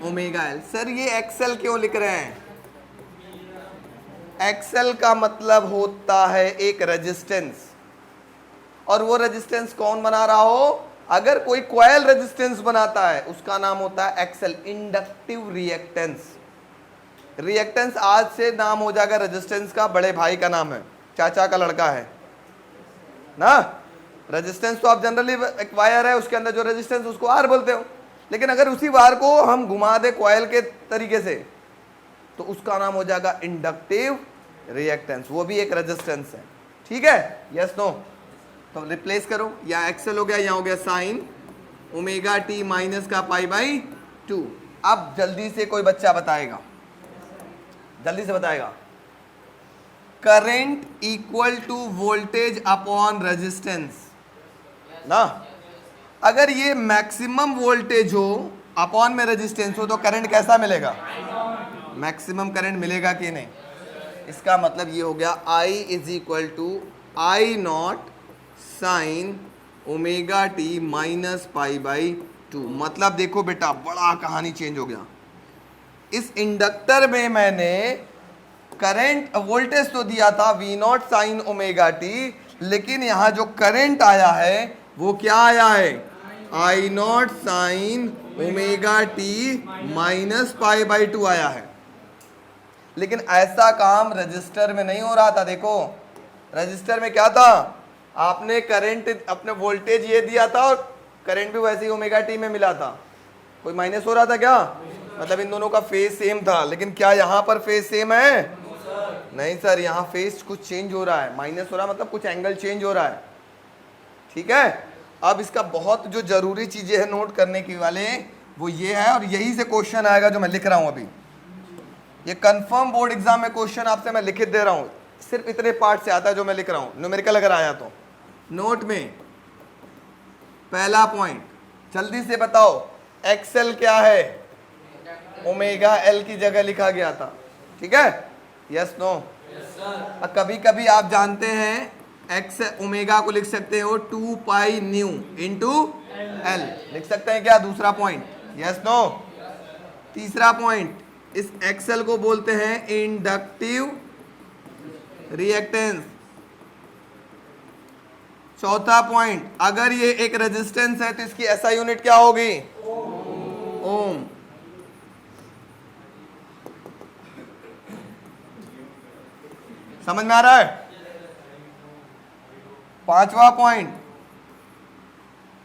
Omega L। सर ये XL क्यों लिख रहे हैं? XL का मतलब होता है एक रेजिस्टेंस, और वो रेजिस्टेंस कौन बना रहा हो? अगर कोई कॉइल रेजिस्टेंस बनाता है उसका नाम होता है XL, इंडक्टिव रिएक्टेंस। रिएक्टेंस आज से नाम हो जाएगा रेजिस्टेंस का, बड़े भाई का नाम है, चाचा का लड़का है ना। रेजिस्टेंस तो आप जनरली एक वायर है, उसके अंदर जो रेजिस्टेंस उसको आर बोलते हो, लेकिन अगर उसी वायर को हम घुमा दे कॉइल के तरीके से तो उसका नाम हो जाएगा इंडक्टिव रिएक्टेंस, वो भी एक रेजिस्टेंस है। ठीक है? Yes no? तो रिप्लेस करो, या XL हो गया, यहाँ हो गया साइन ओमेगा टी माइनस का पाई बाई 2। अब जल्दी से कोई बच्चा बताएगा, जल्दी से बताएगा, current equal to voltage upon resistance ना। अगर ये मैक्सिमम वोल्टेज हो अपॉन में रेजिस्टेंस हो तो करंट कैसा मिलेगा? मैक्सिमम करंट मिलेगा कि नहीं? इसका मतलब ये हो गया I is equal to I not sine omega T minus pi by 2। मतलब देखो बेटा, बड़ा कहानी चेंज हो गया। इस इंडक्टर में मैंने करंट वोल्टेज तो दिया था V not sine omega T, लेकिन यहां जो करंट आया है वो क्या आया है? I not sine omega T minus pi by 2 आया है। लेकिन ऐसा काम रजिस्टर में नहीं हो रहा था। देखो रजिस्टर में क्या था, आपने करंट, अपने वोल्टेज ये दिया था और करंट भी वैसे ही ओमेगा टी में मिला था। कोई माइनस हो रहा था क्या? मतलब इन दोनों का फेज सेम था। लेकिन क्या यहाँ पर फेज सेम है? नहीं सर, यहाँ फेज कुछ चेंज हो रहा है। माइनस हो रहा है मतलब कुछ एंगल चेंज हो रहा है। ठीक है? अब इसका बहुत जो जरूरी चीजें हैं नोट करने की वाले, वो ये है, और यही से क्वेश्चन आएगा जो मैं लिख रहा हूं अभी। ये कंफर्म बोर्ड एग्जाम में क्वेश्चन आपसे मैं लिखित दे रहा हूं, सिर्फ इतने पार्ट से आता है जो मैं लिख रहा हूं। न्यूमेरिकल अगर आया तो नोट में पहला पॉइंट जल्दी से बताओ, XL क्या है? ओमेगा L की जगह लिखा गया था। ठीक है? Yes no? कभी कभी आप जानते हैं एक्स ओमेगा को लिख सकते हो 2 पाई न्यू इंटू L, लिख सकते हैं क्या? दूसरा पॉइंट। Yes no? तीसरा पॉइंट, इस XL को बोलते हैं इंडक्टिव रिएक्टेंस। चौथा पॉइंट, अगर ये एक रेजिस्टेंस है तो इसकी SI यूनिट क्या होगी? ओम। समझ में आ रहा है? पांचवा पॉइंट,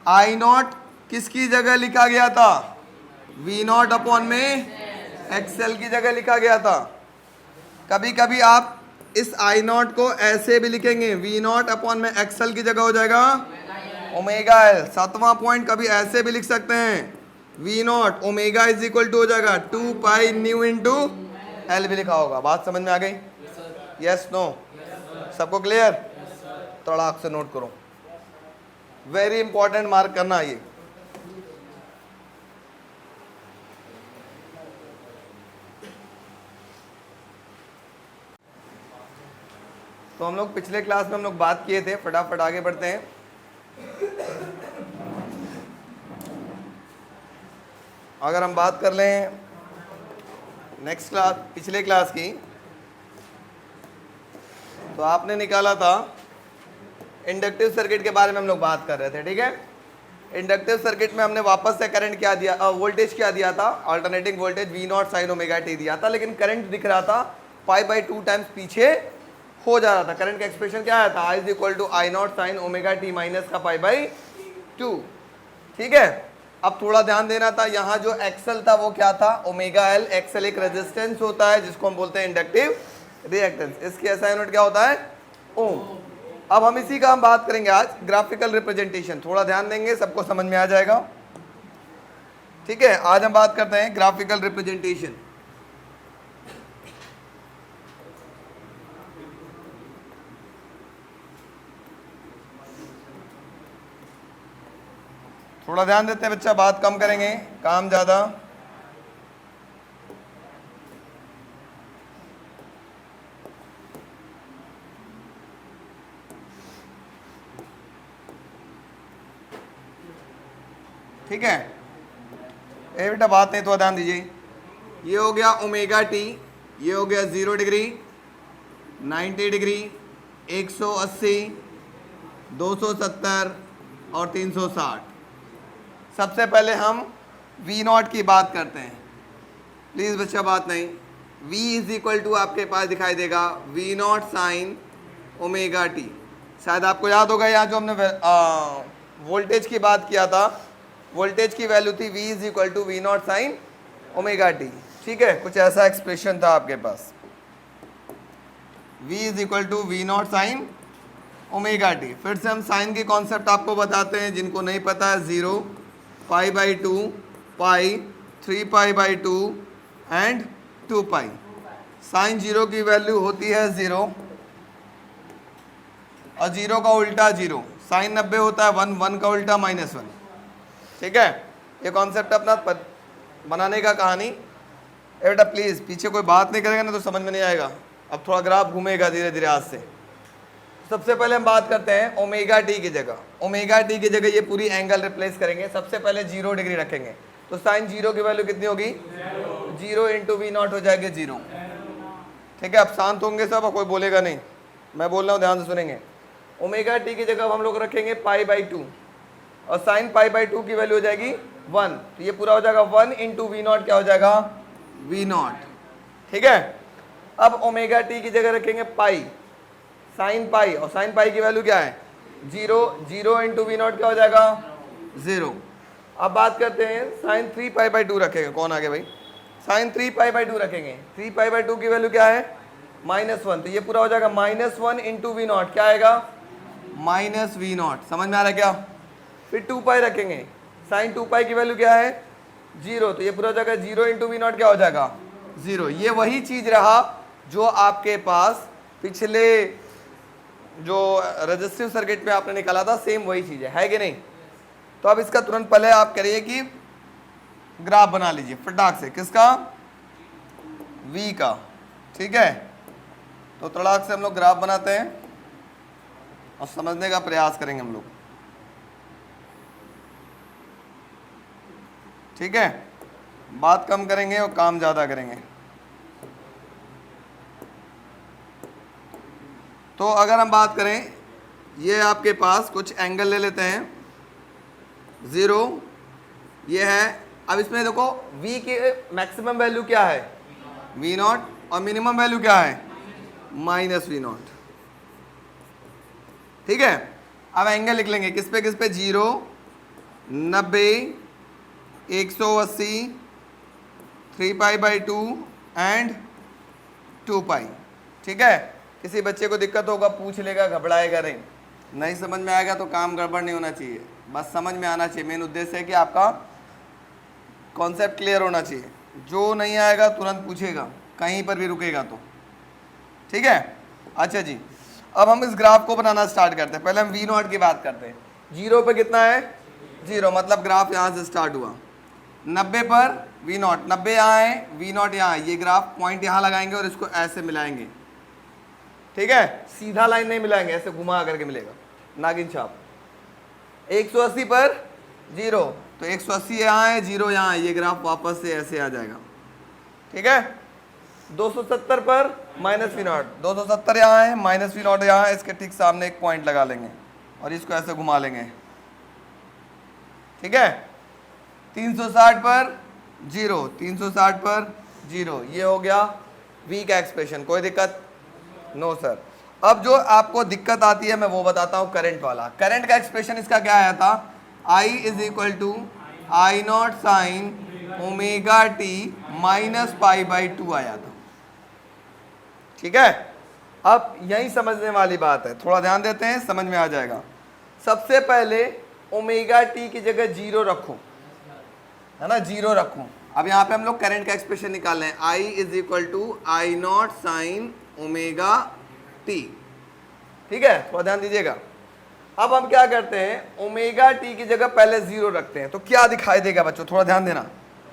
I नॉट किसकी जगह लिखा गया था? V नॉट अपॉन में XL की जगह लिखा गया था। कभी कभी आप इस I नॉट को ऐसे भी लिखेंगे, V नॉट अपॉन में XL की जगह हो जाएगा ओमेगा L। सातवां पॉइंट, कभी ऐसे भी लिख सकते हैं, V naught omega is equal to हो जाएगा 2 पाई न्यू इंटू L भी लिखा होगा। बात समझ में आ गई? Yes no? सबको क्लियर? तड़ाक से नोट करो, वेरी इंपॉर्टेंट, मार्क करना ये। तो हम लोग पिछले क्लास में हम लोग बात किए थे, फटाफट आगे बढ़ते हैं। अगर हम बात कर लें नेक्स्ट क्लास, पिछले क्लास की, तो आपने निकाला था इंडक्टिव सर्किट के बारे में हम लोग बात कर रहे थे, ठीक है। इंडक्टिव सर्किट में हमने वापस से करंट क्या दिया, वोल्टेज क्या दिया था, alternating voltage V naught sine omega T दिया था, लेकिन करंट दिख रहा था पाई बाई 2 टाइम्स पीछे हो जा रहा था। करंट का एक्सप्रेशन क्या आया था, I is equal to I not sine omega T minus का पाई बाई 2, ठीक है। अब थोड़ा ध्यान देना था, यहाँ जो एक्सल था वो क्या था, ओमेगा एल। एक्सल एक रेजिस्टेंस होता है जिसको हम बोलते हैं इंडक्टिव रिएक्टेंस। इसकी एसआई यूनिट क्या होता है, ओम। अब हम इसी का हम बात करेंगे आज, ग्राफिकल रिप्रेजेंटेशन। थोड़ा ध्यान देंगे, सबको समझ में आ जाएगा, ठीक है। आज हम बात करते हैं ग्राफिकल रिप्रेजेंटेशन। थोड़ा ध्यान देते हैं बच्चा, बात कम करेंगे, काम ज्यादा। ठीक है, ये बेटा बात नहीं, तो ध्यान दीजिए। ये हो गया ओमेगा टी, ये हो गया 0 डिग्री, 90 डिग्री, 180, 270 और 360। सबसे पहले हम V नॉट की बात करते हैं। प्लीज़ बच्चा बात नहीं, V इज इक्वल टू आपके पास दिखाई देगा V not sine omega T. शायद आपको याद होगा, यहाँ जो हमने वोल्टेज की बात किया था, वोल्टेज की वैल्यू थी V is equal to V naught sine omega T, ठीक है। कुछ ऐसा एक्सप्रेशन था आपके पास, V is equal to V naught sine omega T. फिर से हम साइन की कॉन्सेप्ट आपको बताते हैं, जिनको नहीं पता है, 0, pi by 2, pi, 3 pi by 2 and 2 pi. Sine 0 की वैल्यू होती है 0 और 0 का उल्टा 0। साइन 90 होता है 1, 1 का उल्टा -1, ठीक है। ये कॉन्सेप्ट अपना बनाने का कहानी। बेटा प्लीज़ पीछे कोई बात नहीं करेगा ना तो समझ में नहीं आएगा। अब थोड़ा ग्राफ घूमेगा धीरे धीरे आज से। सबसे पहले हम बात करते हैं ओमेगा टी की जगह। ओमेगा टी की जगह ये पूरी एंगल रिप्लेस करेंगे। सबसे पहले 0 डिग्री रखेंगे, तो साइन 0 की वैल्यू कितनी होगी, 0 इंटू वी नॉट हो जाएगी 0, ठीक है। अब शांत होंगे सब, कोई बोलेगा नहीं, मैं बोल रहा हूँ, ध्यान से सुनेंगे। ओमेगा टी की जगह हम लोग रखेंगे पाई बाई 2 और साइन पाई बाई 2 की वैल्यू हो जाएगी 1, तो ये पूरा हो जाएगा 1 इंटू वी नॉट, क्या हो जाएगा, वी नॉट, ठीक है। अब ओमेगा टी की जगह रखेंगे पाई, साइन पाई, और साइन पाई की वैल्यू क्या है, 0, 0 इंटू वी नॉट क्या हो जाएगा, 0। अब बात करते हैं साइन 3 पाई बाई 2 रखेंगे। कौन आगे भाई, साइन 3 पाई बाई 2 रखेंगे। 3 पाई बाई 2 की वैल्यू क्या है, -1, तो ये पूरा हो जाएगा -1 इंटू वी नॉट, क्या आएगा, माइनस वी नॉट। समझ में आ रहा है क्या। फिर 2 पाई रखेंगे, साइन 2 पाई की वैल्यू क्या है, 0, तो ये पूरा हो जाएगा 0 इंटू वी नॉट, क्या हो जाएगा, 0। ये वही चीज रहा जो आपके पास पिछले जो रेजिस्टिव सर्किट पे आपने निकाला था, सेम वही चीज है कि नहीं। तो अब इसका तुरंत पहले आप करिए कि ग्राफ बना लीजिए फटाक से। किसका, V का, ठीक है। तो तड़ाक से हम लोग ग्राफ बनाते हैं और समझने का प्रयास करेंगे हम लोग, ठीक है। बात कम करेंगे और काम ज़्यादा करेंगे। तो अगर हम बात करें, ये आपके पास कुछ एंगल ले लेते हैं, 0 ये है। अब इसमें देखो V की मैक्सिमम वैल्यू क्या है, वी नॉट, और मिनिमम वैल्यू क्या है, -वी नॉट, ठीक है। अब एंगल लिख लेंगे किस पे 0, 90, 180, 3 पाई बाई 2 एंड 2 पाई, ठीक है। किसी बच्चे को दिक्कत होगा पूछ लेगा, घबराएगा नहीं, नहीं समझ में आएगा तो काम गड़बड़ नहीं होना चाहिए, बस समझ में आना चाहिए। मेन उद्देश्य है कि आपका कॉन्सेप्ट क्लियर होना चाहिए। जो नहीं आएगा तुरंत पूछेगा, कहीं पर भी रुकेगा तो, ठीक है। अच्छा जी, अब हम इस ग्राफ को बनाना स्टार्ट करते हैं। पहले हम वी नॉट की बात करते हैं। 0 पे कितना है, 0, मतलब ग्राफ यहाँ से स्टार्ट हुआ। 90 पर वी नॉट, 90 यहाँ है, वी नॉट यहाँ है। ये ग्राफ पॉइंट यहाँ लगाएंगे और इसको ऐसे मिलाएंगे, ठीक है। सीधा लाइन नहीं मिलाएंगे, ऐसे घुमा करके मिलेगा, नागिन छाप। 180 पर 0, तो 180 यहाँ है, 0 यहाँ है, ये ग्राफ वापस से ऐसे आ जाएगा, ठीक है। 270 पर माइनस वी नॉट, 270 यहाँ है, माइनस वी नॉट यहाँ है, इसके ठीक सामने एक पॉइंट लगा लेंगे और इसको ऐसे घुमा लेंगे, ठीक है। 360 पर 0, 360 पर 0, ये हो गया v का एक्सप्रेशन। कोई दिक्कत? No sir. अब जो आपको दिक्कत आती है मैं वो बताता हूँ, करंट वाला। करंट का एक्सप्रेशन इसका क्या आया था? I is equal to I not sine omega T minus pi by 2 आया था, ठीक है। अब यही समझने वाली बात है, थोड़ा ध्यान देते हैं, समझ में आ जाएगा। सबसे पहले ओमेगा टी की जगह 0 रखो, है ना, 0 रखो। अब यहाँ पे हम लोग करंट का एक्सप्रेशन निकाल रहे हैं, I is equal to I not sine omega T, ठीक है, थोड़ा ध्यान दीजिएगा। अब हम क्या करते हैं, ओमेगा टी की जगह पहले 0 रखते हैं, तो क्या दिखाई देगा बच्चों, थोड़ा ध्यान देना।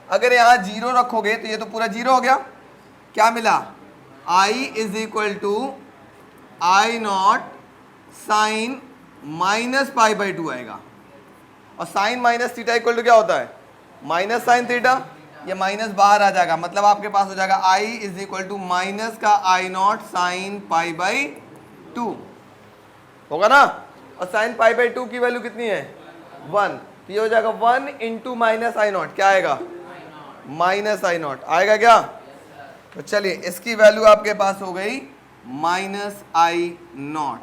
अगर यहाँ 0 रखोगे तो ये तो पूरा 0 हो गया। क्या मिला? I is equal to I not sine minus pi by 2 आएगा, और sine minus theta equal to क्या होता है? Minus sine theta. ये माइनस बाहर आ जाएगा, मतलब आपके पास हो जाएगा I is equal to minus का I not sine pi by 2 होगा ना। और साइन पाई बाई 2 की वैल्यू कितनी है? 1, तो ये हो जाएगा 1 इंटू माइनस आई नॉट, क्या आएगा? माइनस आई नॉट आएगा क्या? तो चलिए इसकी वैल्यू आपके पास हो गई माइनस आई नॉट।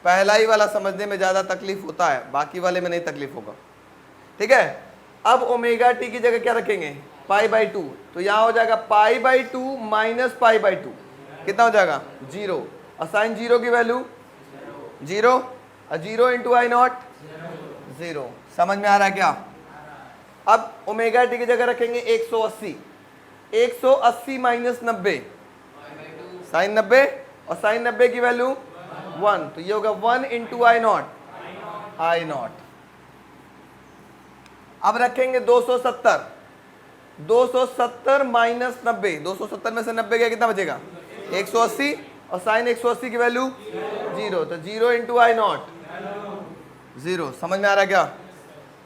पहला ही वाला समझने में ज़्यादा तकलीफ होता है, बाकी वाले में नहीं तकलीफ होगा, ठीक है। अब ओमेगा टी की जगह क्या रखेंगे? पाई बाई 2, तो यहाँ हो जाएगा पाई बाई 2 माइनस पाई बाई 2, कितना हो जाएगा? 0, और साइन 0 की वैल्यू 0, और 0 इंटू आई नॉट 0। समझ में आ रहा है क्या? अब ओमेगा टी की जगह रखेंगे 180, 180 माइनस 90, साइन 90, और साइन 90 की वैल्यू 1, तो ये होगा 1 into I not, I not. अब रखेंगे 270, 270 माइनस 90, 270 में से 90 गया, कितना बचेगा? 180, और साइन 180 की वैल्यू 0, तो 0 इंटू आई नॉट 0। समझ में आ रहा है क्या?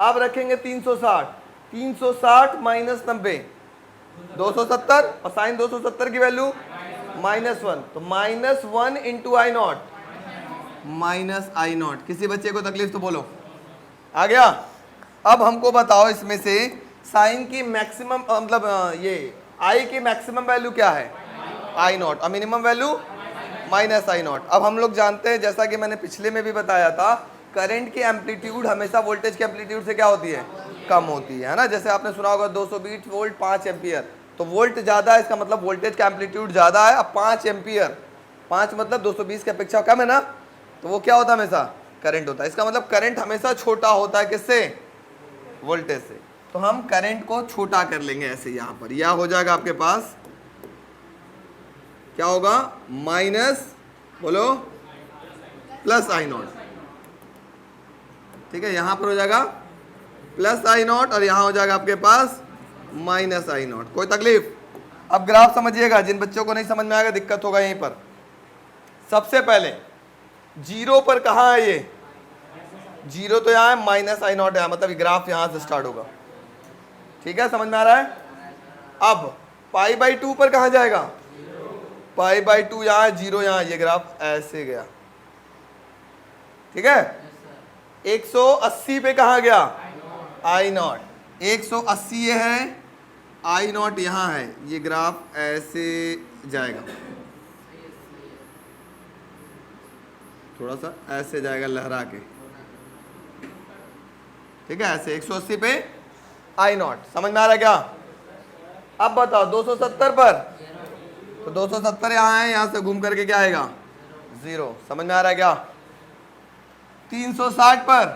अब रखेंगे 360, 360 माइनस 90, 270, और साइन 270 की वैल्यू -1, तो -1 into I not, minus I not. किसी बच्चे को तकलीफ तो बोलो, आ गया? अब हमको बताओ इसमें से साइन की मैक्सिमम, मतलब ये आई की मैक्सिमम वैल्यू क्या है? आई नॉट, और minimum value minus I not. अब हम लोग जानते हैं, जैसा कि मैंने पिछले में भी बताया था, करंट की एम्पलीट्यूड हमेशा वोल्टेज के एम्पलीट्यूड से क्या होती है? कम होती है ना। जैसे आपने सुना होगा 220 वोल्ट 5 एम्पियर, तो वोल्ट ज़्यादा है, इसका मतलब वोल्टेज का एम्पलीट्यूड ज़्यादा है। अब 5 एम्पियर, 5 मतलब 220 की अपेक्षा कम है ना, तो वो क्या होता है? हमेशा करंट होता है। इसका मतलब करंट हमेशा छोटा होता है, किससे? वोल्टेज से। तो हम करंट को छोटा कर लेंगे ऐसे, यहाँ पर यह हो जाएगा आपके पास, क्या होगा? माइनस, बोलो, प्लस आई नॉट, ठीक है। यहाँ पर हो जाएगा प्लस आई नॉट, और यहाँ हो जाएगा आपके पास माइनस आई नॉट। कोई तकलीफ? अब ग्राफ समझिएगा, जिन बच्चों को नहीं समझ में आएगा दिक्कत होगा यहीं पर। सबसे पहले 0 पर कहाँ है? ये 0 तो यहाँ है, माइनस आई नॉट है, मतलब ग्राफ यहाँ से स्टार्ट होगा, ठीक है, समझ में आ रहा है? अब पाई बाई 2 पर कहाँ जाएगा? पाई बाई 2 यहाँ है, 0 यहाँ, ये ग्राफ ऐसे गया, ठीक है। 180 पे कहाँ गया? आई नॉट, 180 ये है, आई नॉट यहाँ है, ये ग्राफ ऐसे जाएगा, थोड़ा सा ऐसे जाएगा लहरा के, ठीक है, ऐसे 180 पे आई नॉट। समझ में आ रहा है क्या? अब बताओ 270 पर, तो 270 यहाँ है, यहाँ से घूम करके क्या आएगा? 0। समझ में आ रहा है क्या? 360 पर,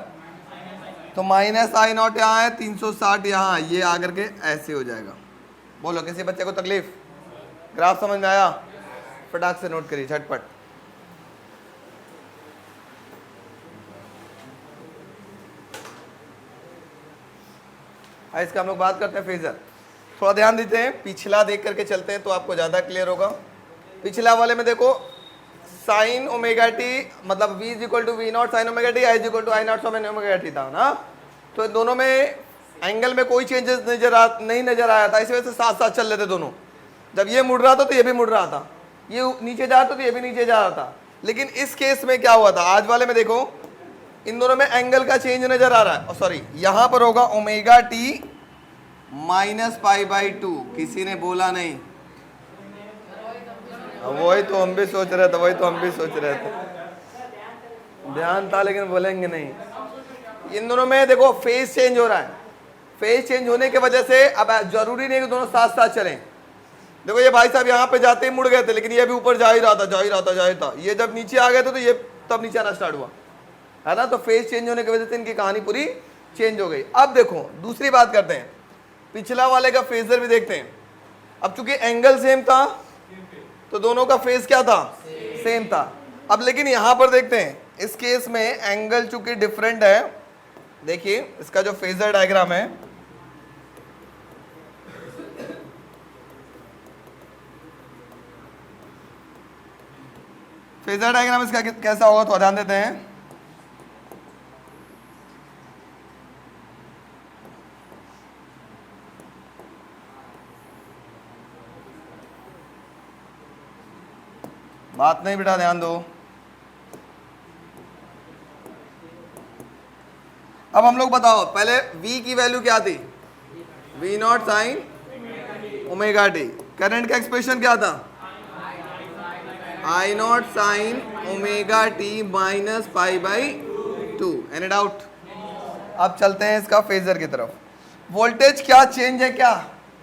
तो माइनस आई नॉट यहाँ है, 360 यहाँ, ये आकर के ऐसे हो जाएगा। बोलो किसी बच्चे को तकलीफ? ग्राफ समझ में आया? फटाक से नोट करिए झटपट। इसका हम लोग बात करते हैं फेजर। थोड़ा ध्यान देते हैं, पिछला देख करके चलते हैं तो आपको ज़्यादा क्लियर होगा। पिछला वाले में देखो, साइन ओमेगा टी, मतलब v is equal to V naught sine omega T, I is equal to I not sine omega T था ना। तो दोनों में एंगल में कोई चेंजेस नहीं नजर आया था, इस वजह से साथ साथ चल रहे थे दोनों। जब ये मुड़ रहा था तो ये भी मुड़ रहा था, ये नीचे जा रहा था तो ये भी नीचे जा रहा था। लेकिन इस केस में क्या हुआ था, आज वाले में देखो इन दोनों में एंगल का चेंज नजर आ रहा है, सॉरी यहां पर होगा omega T minus pi by 2, किसी ने बोला नहीं, वही तो हम भी सोच रहे थे, वही तो हम भी सोच रहे थे, ध्यान था लेकिन बोलेंगे नहीं। इन दोनों में देखो फेज चेंज हो रहा है, फेज चेंज होने की वजह से अब जरूरी नहीं कि दोनों साथ साथ चलें। देखो ये भाई साहब यहाँ पे जाते ही मुड़ गए थे, लेकिन ये भी ऊपर जा ही रहा था, जा ही रहा था, जा ही था, ये जब नीचे आ गए थे तो ये तब नीचे आना स्टार्ट हुआ, है ना। तो फेज चेंज होने की वजह से इनकी कहानी पूरी चेंज हो गई। अब देखो दूसरी बात करते हैं, पिछला वाले का फेजर भी देखते हैं। अब चूंकि एंगल सेम था तो दोनों का फेज क्या था, सेम था। अब लेकिन यहां पर देखते हैं, इस केस में एंगल चूंकि डिफरेंट है, देखिए इसका जो फेजर डायग्राम है, फेजर डायग्राम इसका कैसा होगा तो ध्यान देते हैं। बात नहीं बेटा, ध्यान दो। अब हम लोग बताओ, पहले v की वैल्यू क्या थी, v not sine omega T. Current का एक्सप्रेशन क्या था, I not sine omega T minus pi by 2। Any doubt? अब चलते हैं इसका फेजर की तरफ। वोल्टेज क्या चेंज है, क्या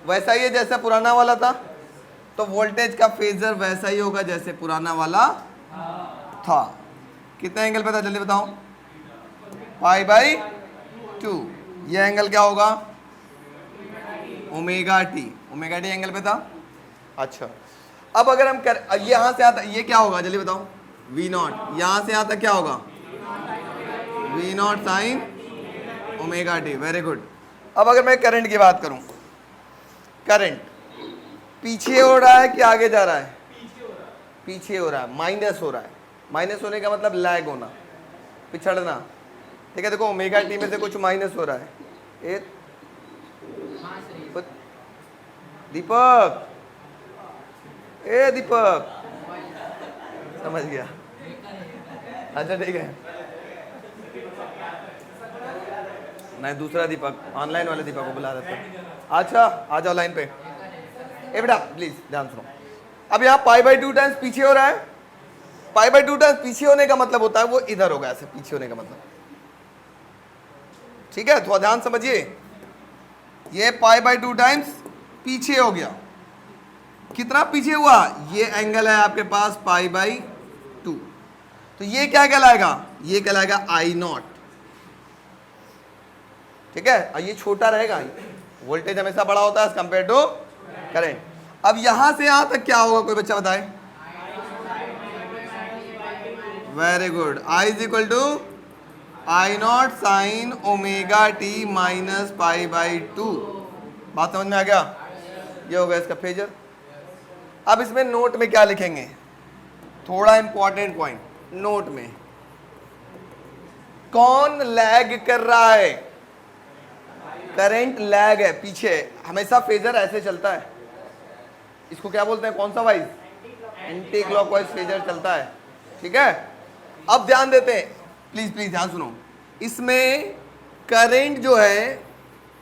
वैसा ही है जैसा पुराना वाला था, तो वोल्टेज का फेजर वैसा ही होगा जैसे पुराना वाला था। कितने एंगल पे था जल्दी बताओ, पाई बाई 2। ये एंगल क्या होगा, omega T, omega T angle पे था। अच्छा अब अगर हम कर, यहां से आता ये क्या होगा जल्दी बताओ, वी नॉट, यहां से आता क्या होगा, V naught sine omega T. Very good. अब अगर मैं करंट की बात करूं, करंट पीछे हो रहा है कि आगे जा रहा है, पीछे हो रहा है, माइनस हो रहा है। माइनस होने का मतलब लैग होना, पिछड़ना, ठीक है। देखो ओमेगा टी में से कुछ माइनस हो रहा है। दीपक, ए दीपक, समझ गया, अच्छा ठीक है। नहीं दूसरा दीपक, ऑनलाइन वाले दीपक को बुला रहे थे। अच्छा आ जाओ लाइन पे। ए बेटा प्लीज ध्यान सुनो। अब यहाँ पाई बाई 2 टाइम्स पीछे हो रहा है। पाई बाई 2 टाइम्स पीछे होने का मतलब होता है वो इधर होगा, ऐसे पीछे होने का मतलब, ठीक है। थोड़ा ध्यान समझिए, ये पाई बाई 2 टाइम्स पीछे हो गया। कितना पीछे हुआ, ये एंगल है आपके पास पाई बाई 2, तो ये क्या कहलाएगा, ये कहलाएगा आई नॉट, ठीक है। और ये छोटा रहेगा, वोल्टेज हमेशा बड़ा होता है एज कंपेयर टू करंट। अब यहां से यहां तक क्या होगा, कोई बच्चा बताए। Very good, I is equal to I not sine omega T minus pi by 2। बात समझ में आ गया, ये होगा इसका फेजर। अब इसमें नोट में क्या लिखेंगे, थोड़ा इंपॉर्टेंट पॉइंट, नोट में कौन लैग कर रहा है, करंट लैग है पीछे। हमेशा फेजर ऐसे चलता है, इसको क्या बोलते हैं, कौन सा वाइज, एंटी क्लॉकवाइज फेजर चलता है, ठीक है। अब ध्यान देते हैं, प्लीज प्लीज ध्यान सुनो। इसमें करंट जो है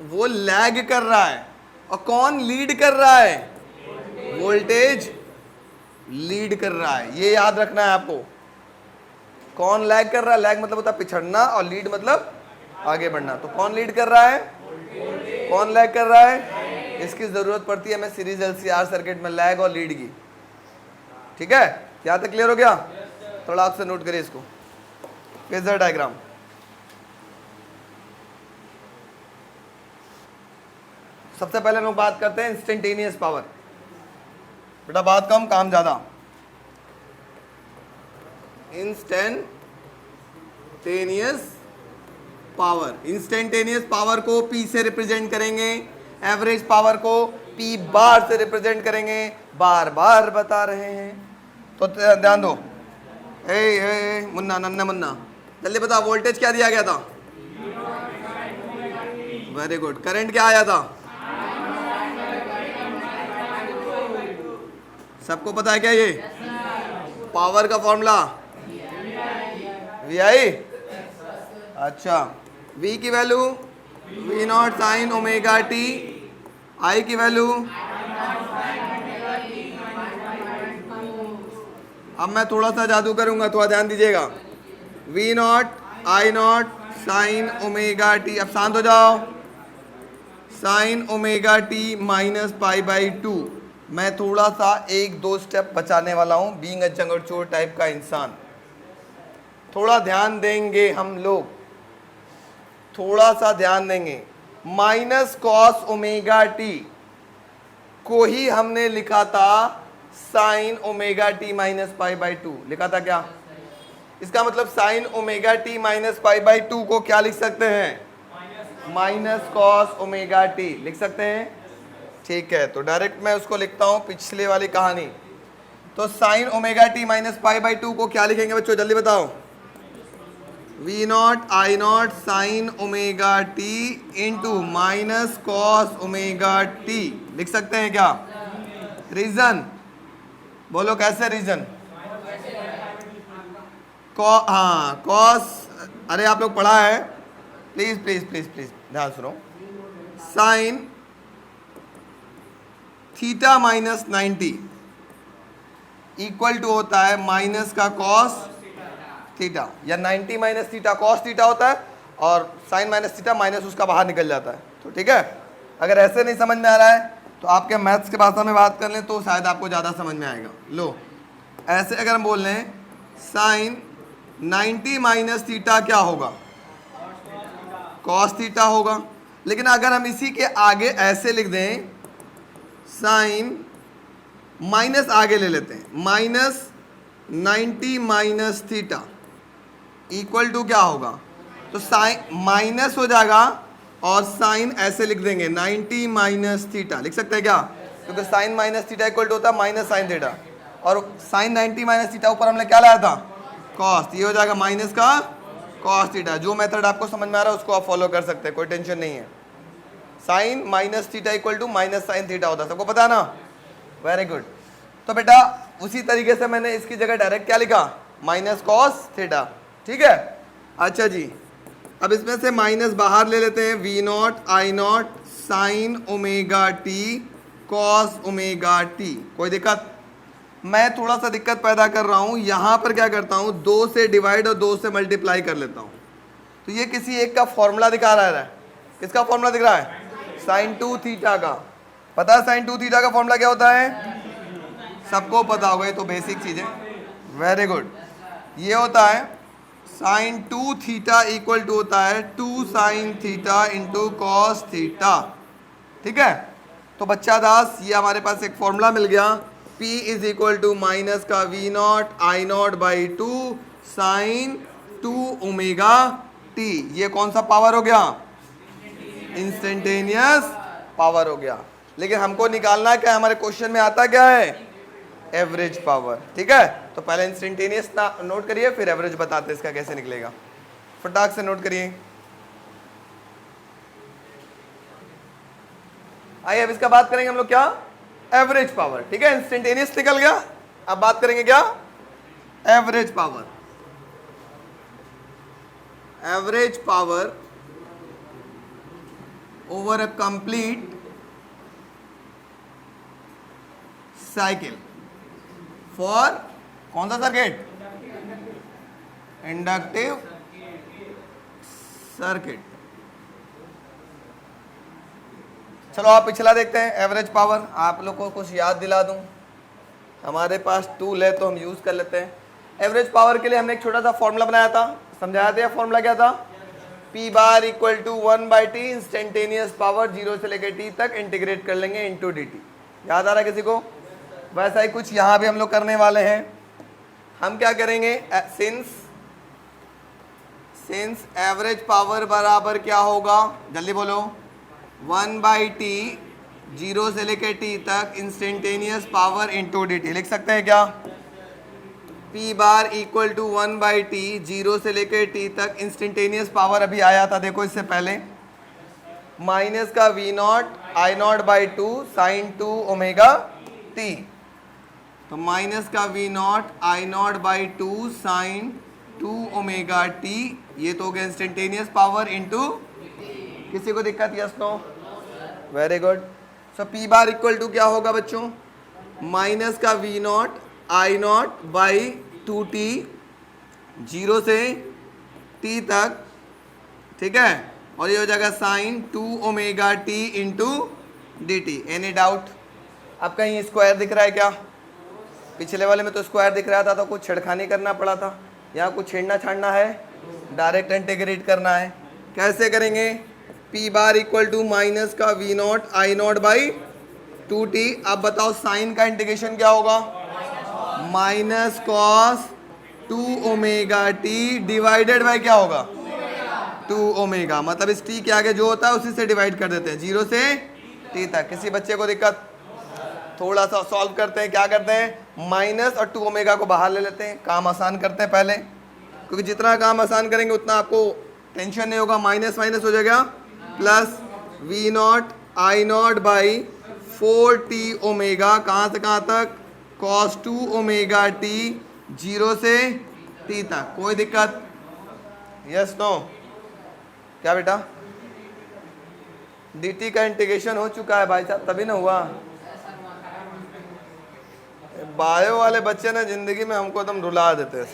वो लैग कर रहा है, और कौन लीड कर रहा है, वोल्टेज लीड कर रहा है। ये याद रखना है आपको, कौन लैग कर रहा है, लैग मतलब होता है पिछड़ना, और लीड मतलब आगे बढ़ना। तो कौन लीड कर रहा है, कौन लैग कर रहा है, इसकी जरूरत पड़ती है हमें सीरीज एलसीआर सर्किट में लैग और लीड की, ठीक है। यहां तक क्लियर हो गया, थोड़ा आपसे नोट करिए इसको, फेजर डायग्राम। सबसे पहले हम लोग बात करते हैं इंस्टेंटेनियस पावर। बेटा बात कम काम ज्यादा। इंस्टेंटेनियस पावर, इंस्टेंटेनियस पावर को P से रिप्रेजेंट करेंगे, एवरेज पावर को P बार से रिप्रेजेंट करेंगे, बार बार बता रहे हैं तो ध्यान दो। ए मुन्ना, नन्ना मुन्ना, जल्दी बता, वोल्टेज क्या दिया गया था, वेरी गुड। करंट क्या आया था, सबको पता है क्या ये पावर का फॉर्मूला वी आई। अच्छा, v की value v not sine omega T, i की वैल्यू, अब मैं थोड़ा सा जादू करूंगा, थोड़ा ध्यान दीजिएगा। v nought I not sine omega T, अब शांत हो जाओ, sign omega T minus pi by to. मैं थोड़ा सा एक दो स्टेप बचाने वाला हूं, बीइंग अ जंगड़चोर टाइप का इंसान। थोड़ा ध्यान देंगे हम लोग, थोड़ा सा ध्यान देंगे। माइनस कॉस ओमेगा टी को ही हमने लिखा था sign omega T minus pi by to, लिखा था क्या? इसका मतलब sign omega T minus pi by two को क्या लिख सकते हैं? माइनस कॉस ओमेगा टी लिख सकते हैं। ठीक है, तो डायरेक्ट मैं उसको लिखता हूं पिछले वाली कहानी। तो sine omega T minus pi by two को क्या लिखेंगे बच्चों, जल्दी बताओ? V not I not sine omega T into minus cos omega T लिख सकते हैं क्या? रीजन बोलो, कैसे रीजन? हाँ कॉस, अरे आप लोग पढ़ा है, प्लीज प्लीज प्लीज प्लीज ध्यान सुनो। Sine theta minus 90 equal to होता है माइनस का कॉस थीटा, या 90 माइनस थीटा कॉस थीटा होता है, और साइन माइनस थीटा माइनस उसका बाहर निकल जाता है। तो ठीक है, अगर ऐसे नहीं समझ में आ रहा है तो आपके मैथ्स के भाषा में बात कर लें तो शायद आपको ज़्यादा समझ में आएगा। लो, ऐसे अगर हम बोल लें साइन 90 माइनस थीटा क्या होगा? कॉस थीटा होगा। लेकिन अगर हम इसी के आगे ऐसे लिख दें, साइन माइनस आगे ले लेते हैं, minus 90 minus theta equal to क्या होगा? तो साइन माइनस हो जाएगा और साइन ऐसे लिख देंगे 90 माइनस थीटा, लिख सकते हैं क्या? क्योंकि sine minus theta equal to होता है माइनस साइन थीटा, और साइन 90 माइनस थीटा ऊपर हमने क्या लाया था? कॉस। ये हो जाएगा माइनस का कॉस थीटा। जो मेथड आपको समझ में आ रहा है उसको आप फॉलो कर सकते हैं, कोई टेंशन नहीं है। Sine minus theta equal to minus sine theta होता है, सबको पता ना? Very good. तो बेटा उसी तरीके से मैंने इसकी जगह डायरेक्ट क्या लिखा? Minus cos theta. ठीक है, अच्छा जी, अब इसमें से माइनस बाहर ले लेते हैं। V not I not sine omega T cos omega T, कोई दिक्कत? मैं थोड़ा सा दिक्कत पैदा कर रहा हूं, यहां पर क्या करता हूं, 2 से डिवाइड और 2 से मल्टीप्लाई कर लेता हूं। तो ये किसी एक का फॉर्मूला दिखा रहा है। किसका फॉर्मूला दिख रहा है? साइन 2 थीटा का। पता है साइन 2 थीटा का फॉर्मूला क्या होता है? सबको पता होगा, ये तो बेसिक चीज है। Very good. ये होता है साइन 2 थीटा इक्वल टू होता है 2 sine theta into cos theta. ठीक है, तो बच्चा दास ये हमारे पास एक फॉर्मूला मिल गया, P is equal to minus का V not I not by 2 sine 2 omega T. ये कौन सा पावर हो गया? इंस्टेंटेनियस पावर हो गया। लेकिन हमको निकालना क्या, हमारे क्वेश्चन में आता क्या है? Average power. ठीक है, तो पहले इंस्टेंटेनियस नोट करिए, फिर एवरेज बताते इसका कैसे निकलेगा। फटाक से नोट करिए। आइए अब इसका बात करेंगे हम लोग क्या? Average power. ठीक है, इंस्टेंटेनियस निकल गया, अब बात करेंगे क्या? Average power. Average power over a complete cycle for कौन सा सर्किट? Inductive circuit. चलो आप पिछला देखते हैं, एवरेज पावर। आप लोग को कुछ याद दिला दूं, हमारे पास टूल है तो हम यूज कर लेते हैं। एवरेज पावर के लिए हमने एक छोटा सा फॉर्मूला बनाया था, समझाया था। फॉर्मूला क्या था? P bar equal to 1/t instantaneous power 0 से लेकर t तक इंटीग्रेट कर लेंगे इंटू dt। याद आ रहा है किसी को? वैसा ही कुछ यहाँ भी हम लोग करने वाले हैं। हम क्या करेंगे, सिंस एवरेज पावर बराबर क्या होगा, जल्दी बोलो? 1/t 0 से लेकर t तक इंस्टेंटेनियस पावर इंटू dt। लिख सकते हैं क्या? P bar equal to 1/t 0 से लेकर t तक इंस्टेंटेनियस पावर अभी आया था, देखो इससे पहले, माइनस का v nought I not by 2 sine 2 omega t। तो माइनस का V not I not by 2 sine 2 omega T, ये तो हो गया इंस्टेंटेनियस पावर इनटू, किसी को दिक्कत? Yes no? Very good. So P bar equal to क्या होगा बच्चों? माइनस का V not I not by 2t, 0 से t तक, ठीक है, और ये हो जाएगा sine 2 omega T into D T. Any doubt? अब कहीं स्क्वायर दिख रहा है क्या? पिछले वाले में तो स्क्वायर दिख रहा था तो कुछ छिड़खानी करना पड़ा था, यहाँ कुछ छेड़ना छाड़ना है, डायरेक्ट इंटीग्रेट करना है। कैसे करेंगे? P bar equal to minus का V not I not by 2t। अब बताओ साइन का इंटीग्रेशन क्या होगा? Minus cos 2 omega t divided by क्या होगा? 2 ओमेगा। मतलब इस t के आगे जो होता है उसी से डिवाइड कर देते हैं, 0 से t तक। किसी बच्चे को दिक्कत? थोड़ा सा सॉल्व करते हैं। क्या करते हैं? माइनस और 2 ओमेगा को बाहर ले लेते हैं, काम आसान करते हैं पहले, क्योंकि जितना काम आसान करेंगे उतना आपको टेंशन नहीं होगा। माइनस माइनस हो जाएगा plus V not I not by 4t omega, कहाँ से कहाँ तक? cos 2 ओमेगा t, 0 से t तक। कोई दिक्कत? Yes no? क्या बेटा? dt का इंटीग्रेशन हो चुका है भाई साहब, तभी ना हुआ। बायो वाले बच्चे ना जिंदगी में हमको एकदम रुला देते हैं,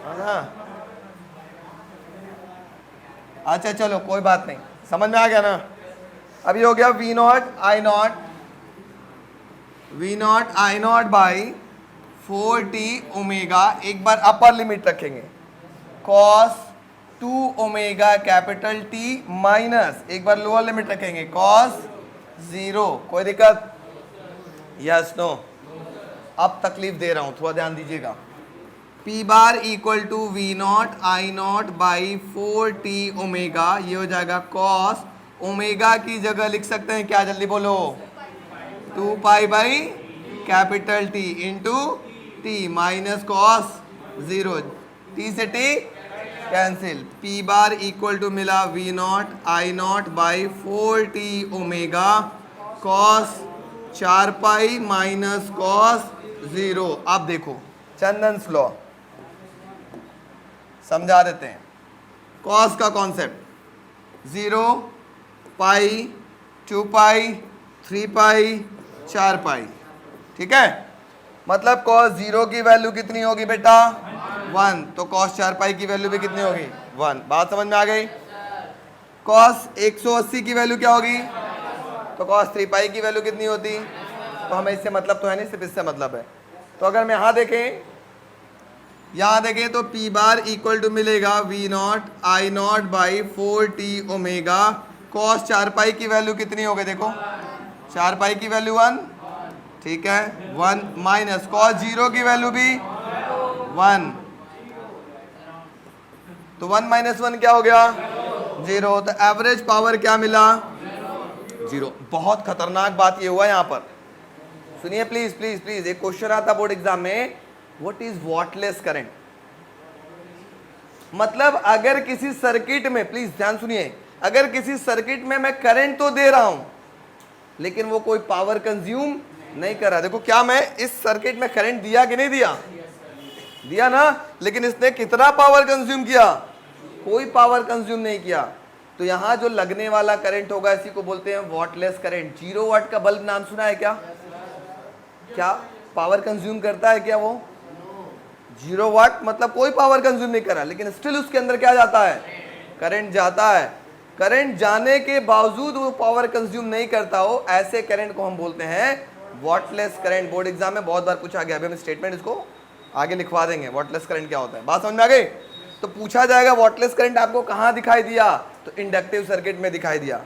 है ना? अच्छा चलो कोई बात नहीं, समझ में आ गया ना? अभी हो गया V not I not by 4t omega. एक बार अपर लिमिट रखेंगे, cos 2 omega capital T minus एक बार लोअर लिमिट रखेंगे cos 0। कोई दिक्कत? Yes no? अब तकलीफ दे रहा हूं, थोड़ा ध्यान दीजिएगा। P bar equal to V not I not by 4t omega, ये हो जाएगा cos ओमेगा की जगह लिख सकते हैं क्या? जल्दी बोलो। 2 pi by capital T into t minus cos 0, t से t cancel. P bar equal to मिला V not I not by 4t omega cos 4 pi minus cos 0। अब देखो चंदन्स लॉ समझा देते हैं। कॉस का कॉन्सेप्ट 0 पाई 2 पाई 3 पाई 4 पाई, ठीक है? मतलब cos 0 की वैल्यू कितनी होगी बेटा? 1। तो cos 4 पाई की वैल्यू भी कितनी होगी? 1। बात समझ में आ गई? cos 180 की वैल्यू क्या होगी? तो cos 3 पाई की वैल्यू कितनी होती? तो हमें इससे मतलब तो है नहीं, सिर्फ इससे मतलब है। तो अगर मैं यहाँ देखें तो P बार इक्वल टू मिलेगा V not I not by 4t omega. cos 4 pi की वैल्यू कितनी हो गई? देखो 4 पाई की वैल्यू 1, ठीक है, 1 माइनस cos 0 की वैल्यू भी 1, तो 1 माइनस 1 क्या हो गया? 0। तो एवरेज पावर क्या मिला? 0। बहुत खतरनाक बात ये हुआ यहाँ पर, सुनिए प्लीज प्लीज प्लीज। एक क्वेश्चन आता बोर्ड एग्जाम में, व्हाट इज वॉटलेस करंट? मतलब अगर किसी सर्किट में, प्लीज ध्यान सुनिए, अगर किसी सर्किट में मैं करंट तो दे रहा हूं लेकिन वो कोई पावर कंज्यूम नहीं कर रहा। देखो क्या मैं इस सर्किट में करंट दिया कि नहीं दिया? दिया ना, लेकिन इसने कितना पावर कंज्यूम किया? कोई पावर कंज्यूम नहीं किया। तो यहां जो लगने वाला करंट होगा इसी को बोलते हैं वॉटलेस करंट। 0 वाट का बल्ब नाम सुना है क्या? क्या पावर कंज्यूम करता है क्या वो? 0 वाट मतलब कोई पावर कंज्यूम नहीं कर रहा, लेकिन स्टिल उसके अंदर क्या जाता है? करंट जाता है। करंट जाने के बावजूद वो पावर कंज्यूम नहीं करता हो, ऐसे करंट को हम बोलते हैं वॉटलेस करंट। बोर्ड एग्जाम में बहुत बार पूछा गया। अभी हम स्टेटमेंट इसको आगे लिखवा देंगे, वॉटलेस करंट क्या होता है। बात समझ में आ गई? तो पूछा जाएगा वॉटलेस करंट आपको कहां दिखाई दिया? तो इंडक्टिव सर्किट में दिखाई दिया।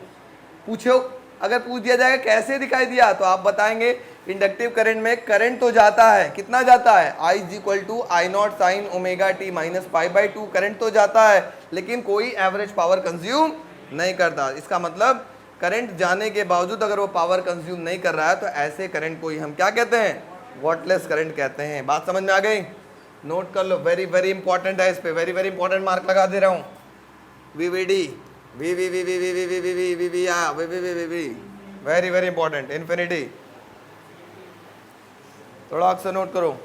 पूछो, अगर पूछ दिया जाएगा कैसे दिखाई दिया, तो आप बताएंगे इंडक्टिव करंट में करंट तो जाता है, कितना जाता है? I is equal to I not sine omega T minus pi by 2। Current तो जाता है लेकिन कोई एवरेज पावर कंज्यूम नहीं करता। इसका मतलब करंट जाने के बावजूद अगर वो पावर कंज्यूम नहीं कर रहा है तो ऐसे करंट को ही हम क्या कहते हैं? वॉटलेस करंट कहते हैं। बात समझ में आ गई? नोट कर लो, वेरी वेरी इंपॉर्टेंट है, इस पे वेरी वेरी इंपॉर्टेंट मार्क लगा दे रहा हूँ। वीवीडी V V V V V V V V V V V V V V V very very important. Infinity थोड़ा अक्सर नोट करो।